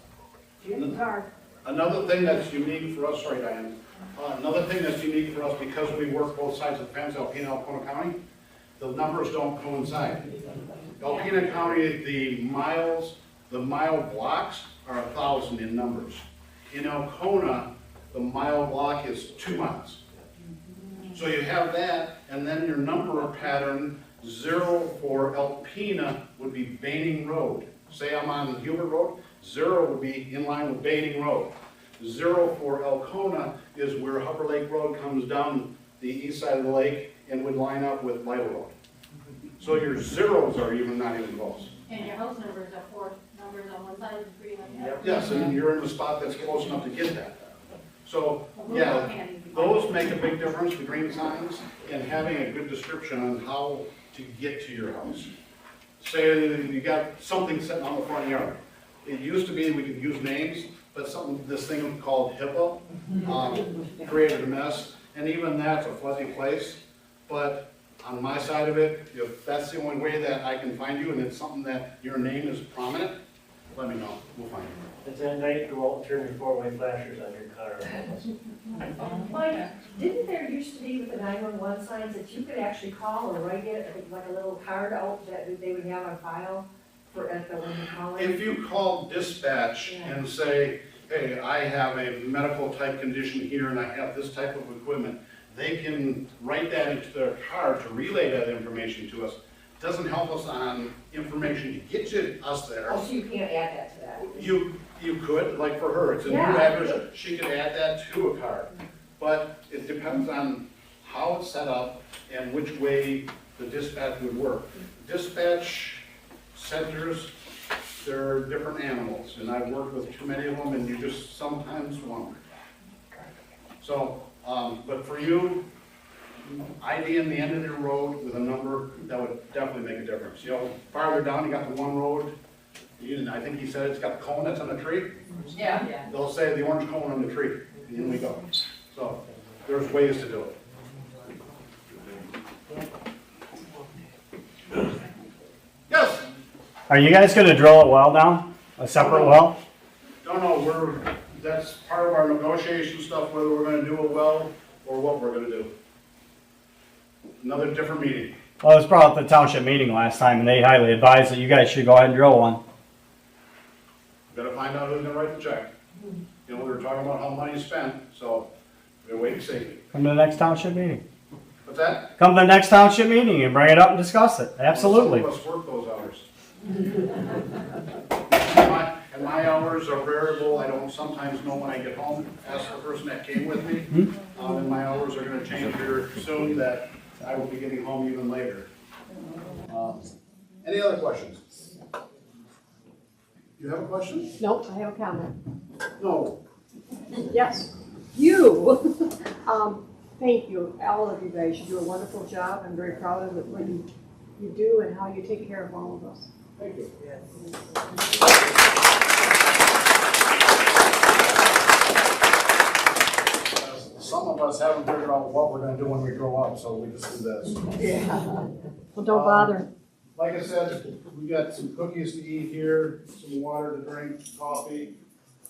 [SPEAKER 5] Jim's car.
[SPEAKER 1] Another thing that's unique for us, sorry Diane, another thing that's unique for us because we work both sides of the fence, Alpena, Alcona County, the numbers don't coincide. Alpena County, the mile blocks are 1,000 in numbers. In Alcona, the mile block is 2 miles. So you have that, and then your number pattern, 0 for Alpena would be Baining Road. Say I'm on Hubbard Road, 0 would be in line with Baining Road. 0 for Alcona is where Hubbard Lake Road comes down the east side of the lake and would line up with Lytle Road. So your zeros are not even close.
[SPEAKER 14] And your house numbers are 4 numbers on one side of the street on the other.
[SPEAKER 1] Yes, and you're in the spot that's close enough to get that. So, yeah, those make a big difference, the green signs, and having a good description on how to get to your house. Say you got something sitting on the front yard. It used to be we could use names, but this thing called HIPAA created a mess, and even that's a fuzzy place. But on my side of it, if that's the only way that I can find you, and it's something that your name is prominent, let me know, we'll find you.
[SPEAKER 7] It's at night, you won't turn your 4-way flashers on your car.
[SPEAKER 3] Mike, didn't there used to be with the 911 signs that you could actually call or write it, like a little card out that they would have on file for at the when you call in?
[SPEAKER 1] If you call dispatch and say, hey, I have a medical type condition here and I have this type of equipment, they can write that into their card to relay that information to us. Doesn't help us on information to get you us there.
[SPEAKER 3] Oh, so you can't add that to that?
[SPEAKER 1] You could, like for her, it's a new
[SPEAKER 3] Yeah.
[SPEAKER 1] address, she could add that to a card. But it depends on how it's set up and which way the dispatch would work. Dispatch centers, they're different animals, and I've worked with too many of them, and you just sometimes wonder. So, but for you, ID in the end of your road with a number, that would definitely make a difference. You know, farther down, you got the one road, I think he said it's got the cone that's on the tree.
[SPEAKER 6] Yeah.
[SPEAKER 1] They'll say the orange cone on the tree, and in we go. So, there's ways to do it. Yes?
[SPEAKER 12] Are you guys gonna drill a well down? A separate well?
[SPEAKER 1] Don't know, that's part of our negotiation stuff, whether we're gonna do a well or what we're gonna do. Another different meeting.
[SPEAKER 12] Well, it was brought up at the township meeting last time, and they highly advised that you guys should go ahead and drill one.
[SPEAKER 1] Gotta find out who's gonna write the check. You know, we were talking about how money's spent, so we're waiting to see.
[SPEAKER 12] Come to the next township meeting.
[SPEAKER 1] What's that?
[SPEAKER 12] Come to the next township meeting and bring it up and discuss it. Absolutely.
[SPEAKER 1] Some of us work those hours. And my hours are variable, I don't sometimes know when I get home, ask the person that came with me. And my hours are gonna change here soon, that I will be getting home even later. Any other questions? You have a question?
[SPEAKER 15] Nope, I have a comment.
[SPEAKER 1] No.
[SPEAKER 15] Yes, you. Thank you, all of you guys. You do a wonderful job. I'm very proud of what you do and how you take care of all of us.
[SPEAKER 1] Thank you. Some of us haven't figured out what we're gonna do when we grow up, so we just do this.
[SPEAKER 15] Yeah. Well, don't bother.
[SPEAKER 1] Like I said, we got some cookies to eat here, some water to drink, coffee.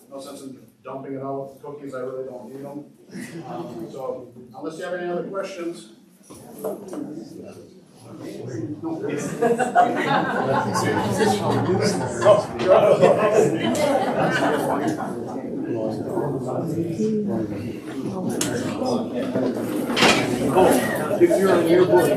[SPEAKER 1] No sense in dumping it out. Cookies, I really don't need them. So unless you have any other questions.
[SPEAKER 7] If you're on your board.